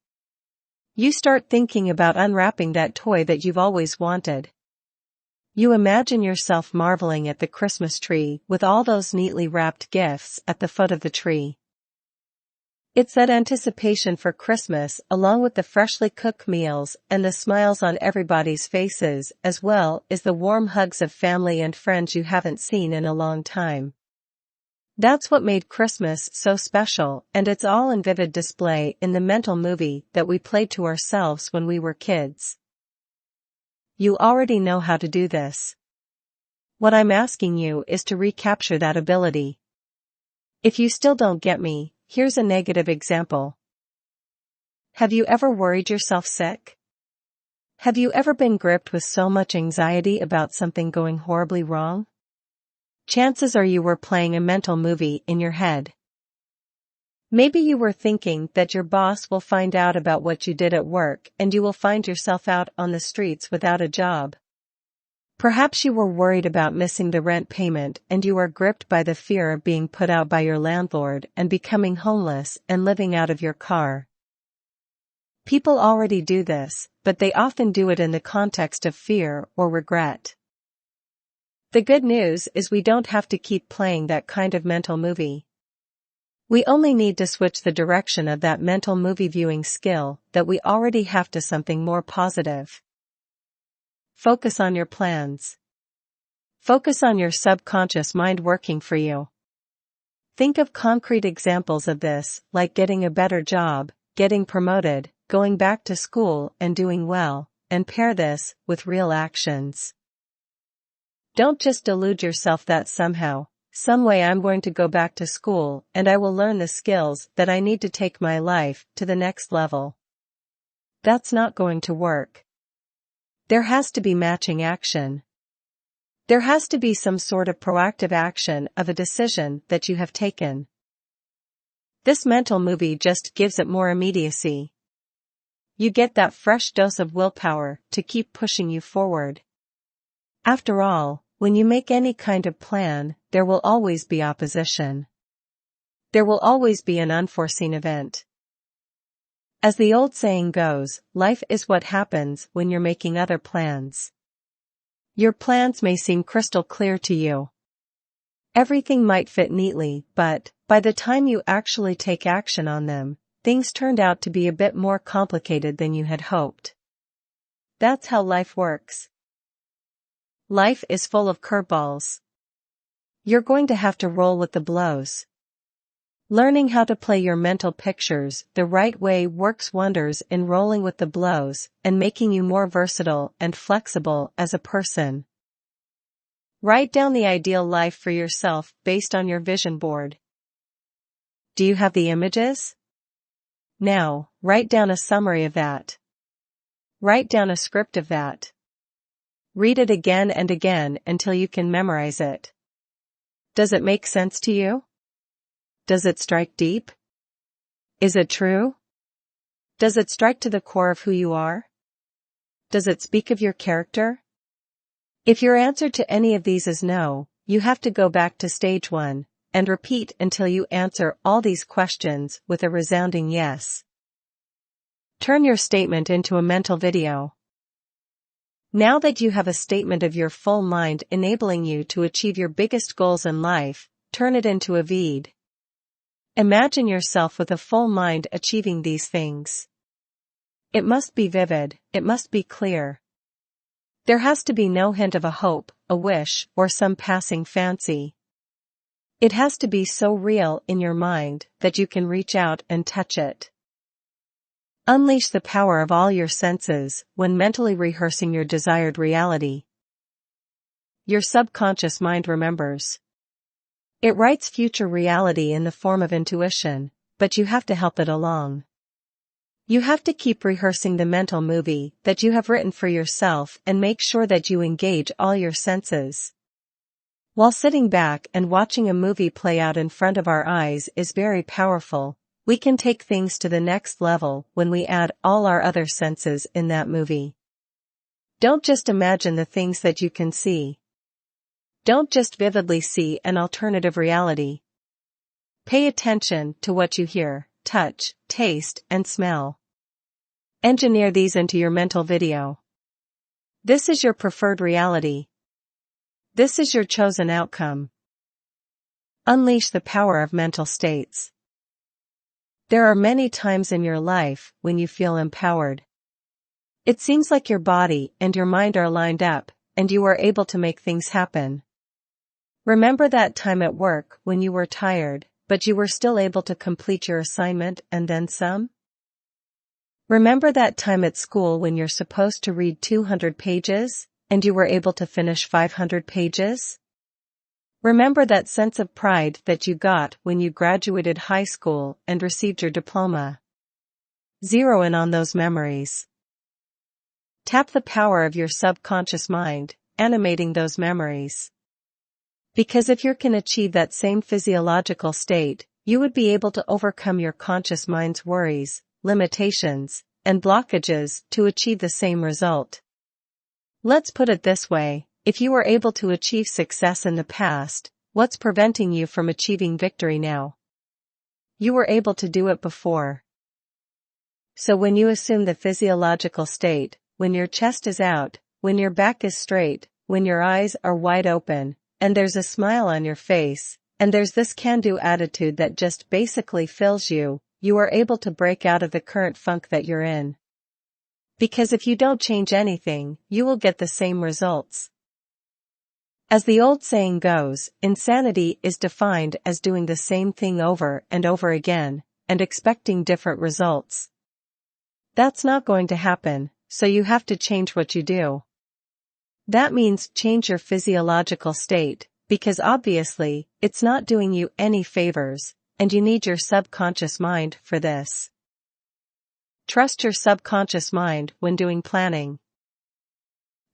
You start thinking about unwrapping that toy that you've always wanted. You imagine yourself marveling at the Christmas tree with all those neatly wrapped gifts at the foot of the tree. It's that anticipation for Christmas, along with the freshly cooked meals and the smiles on everybody's faces, as well as the warm hugs of family and friends you haven't seen in a long time. That's what made Christmas so special, and it's all in vivid display in the mental movie that we played to ourselves when we were kids. You already know how to do this. What I'm asking you is to recapture that ability. If you still don't get me, here's a negative example. Have you ever worried yourself sick? Have you ever been gripped with so much anxiety about something going horribly wrong? Chances are you were playing a mental movie in your head. Maybe you were thinking that your boss will find out about what you did at work and you will find yourself out on the streets without a job. Perhaps you were worried about missing the rent payment and you are gripped by the fear of being put out by your landlord and becoming homeless and living out of your car. People already do this, but they often do it in the context of fear or regret. The good news is we don't have to keep playing that kind of mental movie. We only need to switch the direction of that mental movie viewing skill that we already have to something more positive. Focus on your plans. Focus on your subconscious mind working for you. Think of concrete examples of this, like getting a better job, getting promoted, going back to school and doing well, and pair this with real actions. Don't just delude yourself that somehow, some way I'm going to go back to school and I will learn the skills that I need to take my life to the next level. That's not going to work. There has to be matching action. There has to be some sort of proactive action of a decision that you have taken. This mental movie just gives it more immediacy. You get that fresh dose of willpower to keep pushing you forward. After all, when you make any kind of plan, there will always be opposition. There will always be an unforeseen event. As the old saying goes, life is what happens when you're making other plans. Your plans may seem crystal clear to you. Everything might fit neatly, but, by the time you actually take action on them, things turned out to be a bit more complicated than you had hoped. That's how life works. Life is full of curveballs. You're going to have to roll with the blows. Learning how to play your mental pictures the right way works wonders in rolling with the blows and making you more versatile and flexible as a person. Write down the ideal life for yourself based on your vision board. Do you have the images? Now, write down a summary of that. Write down a script of that. Read it again and again until you can memorize it. Does it make sense to you? Does it strike deep? Is it true? Does it strike to the core of who you are? Does it speak of your character? If your answer to any of these is no, you have to go back to stage 1, and repeat until you answer all these questions with a resounding yes. Turn your statement into a mental video. Now that you have a statement of your full mind enabling you to achieve your biggest goals in life, turn it into a VED. Imagine yourself with a full mind achieving these things. It must be vivid, it must be clear. There has to be no hint of a hope, a wish, or some passing fancy. It has to be so real in your mind that you can reach out and touch it. Unleash the power of all your senses when mentally rehearsing your desired reality. Your subconscious mind remembers. It writes future reality in the form of intuition, but you have to help it along. You have to keep rehearsing the mental movie that you have written for yourself and make sure that you engage all your senses. While sitting back and watching a movie play out in front of our eyes is very powerful, we can take things to the next level when we add all our other senses in that movie. Don't just imagine the things that you can see. Don't just vividly see an alternative reality. Pay attention to what you hear, touch, taste, and smell. Engineer these into your mental video. This is your preferred reality. This is your chosen outcome. Unleash the power of mental states. There are many times in your life when you feel empowered. It seems like your body and your mind are lined up, and you are able to make things happen. Remember that time at work when you were tired, but you were still able to complete your assignment and then some? Remember that time at school when you're supposed to read 200 pages, and you were able to finish 500 pages? Remember that sense of pride that you got when you graduated high school and received your diploma. Zero in on those memories. Tap the power of your subconscious mind, animating those memories. Because if you can achieve that same physiological state, you would be able to overcome your conscious mind's worries, limitations, and blockages to achieve the same result. Let's put it this way, if you were able to achieve success in the past, what's preventing you from achieving victory now? You were able to do it before. So when you assume the physiological state, when your chest is out, when your back is straight, when your eyes are wide open, and there's a smile on your face, and there's this can-do attitude that just basically fills you, you are able to break out of the current funk that you're in. Because if you don't change anything, you will get the same results. As the old saying goes, insanity is defined as doing the same thing over and over again, and expecting different results. That's not going to happen, so you have to change what you do. That means change your physiological state, because obviously, it's not doing you any favors, and you need your subconscious mind for this. Trust your subconscious mind when doing planning.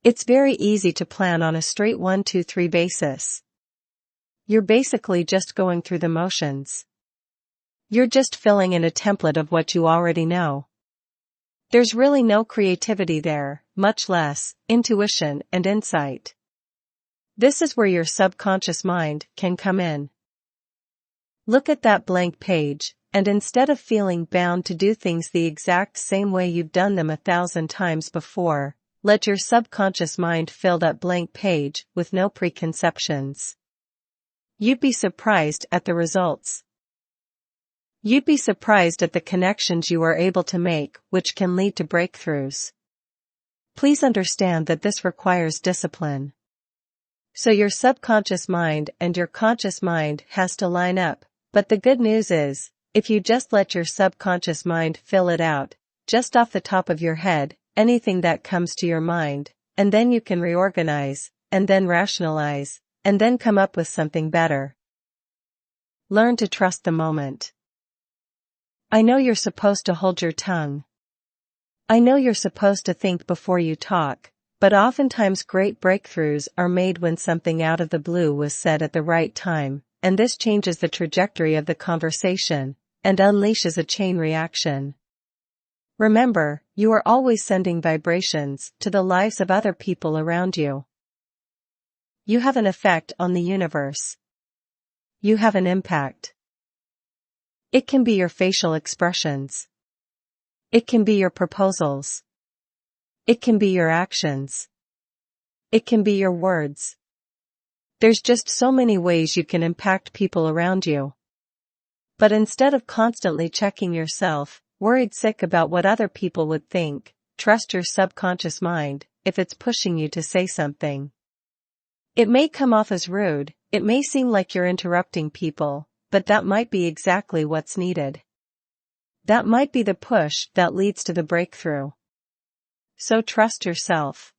It's very easy to plan on a straight 1-2-3 basis. You're basically just going through the motions. You're just filling in a template of what you already know. There's really no creativity there, much less intuition and insight. This is where your subconscious mind can come in. Look at that blank page, and instead of feeling bound to do things the exact same way you've done them 1,000 times before, let your subconscious mind fill that blank page with no preconceptions. You'd be surprised at the results. You'd be surprised at the connections you are able to make, which can lead to breakthroughs. Please understand that this requires discipline. So your subconscious mind and your conscious mind has to line up, but the good news is, if you just let your subconscious mind fill it out, just off the top of your head, anything that comes to your mind, and then you can reorganize, and then rationalize, and then come up with something better. Learn to trust the moment. I know you're supposed to hold your tongue. I know you're supposed to think before you talk, but oftentimes great breakthroughs are made when something out of the blue was said at the right time, and this changes the trajectory of the conversation, and unleashes a chain reaction. Remember, you are always sending vibrations to the lives of other people around you. You have an effect on the universe. You have an impact. It can be your facial expressions. It can be your proposals. It can be your actions. It can be your words. There's just so many ways you can impact people around you. But instead of constantly checking yourself, worried sick about what other people would think, trust your subconscious mind if it's pushing you to say something. It may come off as rude, it may seem like you're interrupting people, but that might be exactly what's needed. That might be the push that leads to the breakthrough. So trust yourself.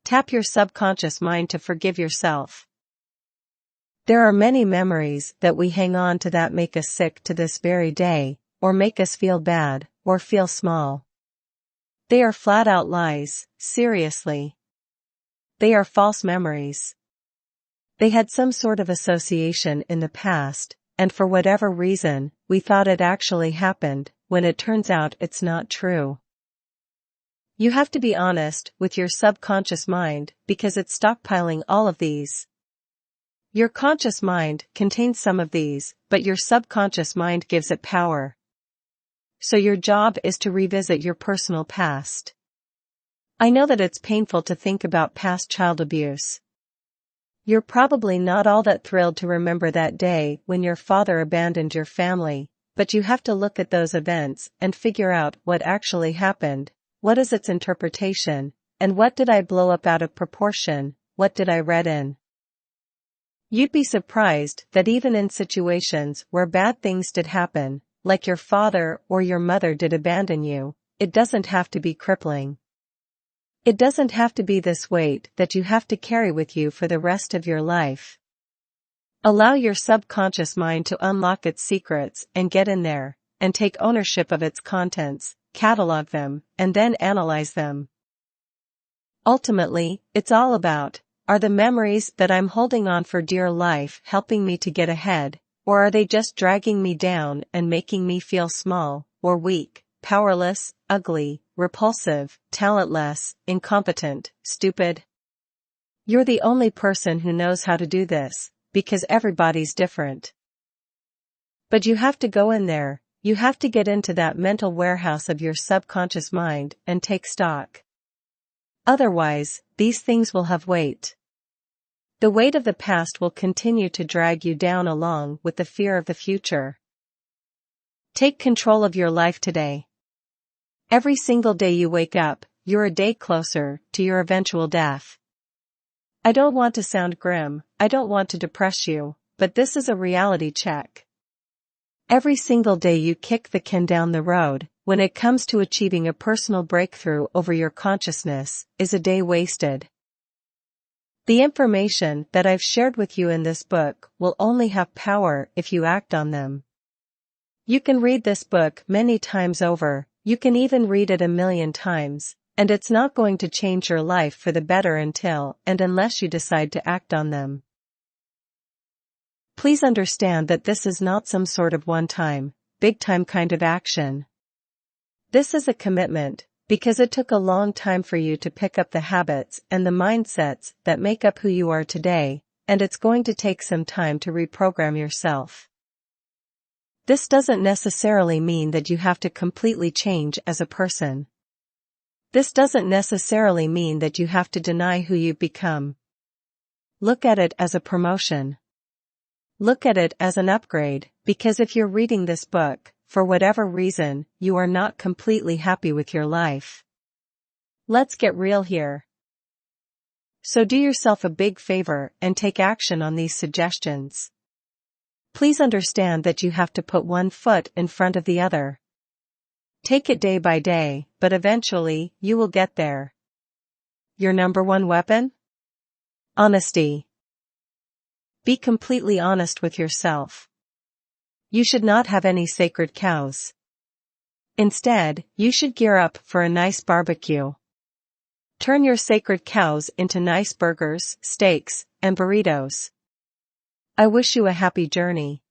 Tap your subconscious mind to forgive yourself. There are many memories that we hang on to that make us sick to this very day, or make us feel bad, or feel small. They are flat-out lies, seriously. They are false memories. They had some sort of association in the past, and for whatever reason, we thought it actually happened, when it turns out it's not true. You have to be honest with your subconscious mind because it's stockpiling all of these. Your conscious mind contains some of these, but your subconscious mind gives it power. So your job is to revisit your personal past. I know that it's painful to think about past child abuse. You're probably not all that thrilled to remember that day when your father abandoned your family, but you have to look at those events and figure out what actually happened, what is its interpretation, and what did I blow up out of proportion, what did I read in. You'd be surprised that even in situations where bad things did happen, like your father or your mother did abandon you, it doesn't have to be crippling. It doesn't have to be this weight that you have to carry with you for the rest of your life. Allow your subconscious mind to unlock its secrets and get in there, and take ownership of its contents, catalog them, and then analyze them. Ultimately, it's all about, are the memories that I'm holding on for dear life helping me to get ahead, or are they just dragging me down and making me feel small, or weak, powerless, ugly, repulsive, talentless, incompetent, stupid? You're the only person who knows how to do this, because everybody's different. But you have to go in there, you have to get into that mental warehouse of your subconscious mind and take stock. Otherwise, these things will have weight. The weight of the past will continue to drag you down along with the fear of the future. Take control of your life today. Every single day you wake up, you're a day closer to your eventual death. I don't want to sound grim, I don't want to depress you, but this is a reality check. Every single day you kick the can down the road, when it comes to achieving a personal breakthrough over your consciousness, is a day wasted. The information that I've shared with you in this book will only have power if you act on them. You can read this book many times over, you can even read it 1,000,000 times, and it's not going to change your life for the better until and unless you decide to act on them. Please understand that this is not some sort of one-time, big-time kind of action. This is a commitment, because it took a long time for you to pick up the habits and the mindsets that make up who you are today, and it's going to take some time to reprogram yourself. This doesn't necessarily mean that you have to completely change as a person. This doesn't necessarily mean that you have to deny who you've become. Look at it as a promotion. Look at it as an upgrade, because if you're reading this book, for whatever reason, you are not completely happy with your life. Let's get real here. So do yourself a big favor and take action on these suggestions. Please understand that you have to put one foot in front of the other. Take it day by day, but eventually, you will get there. Your number one weapon? Honesty. Be completely honest with yourself. You should not have any sacred cows. Instead, you should gear up for a nice barbecue. Turn your sacred cows into nice burgers, steaks, and burritos. I wish you a happy journey.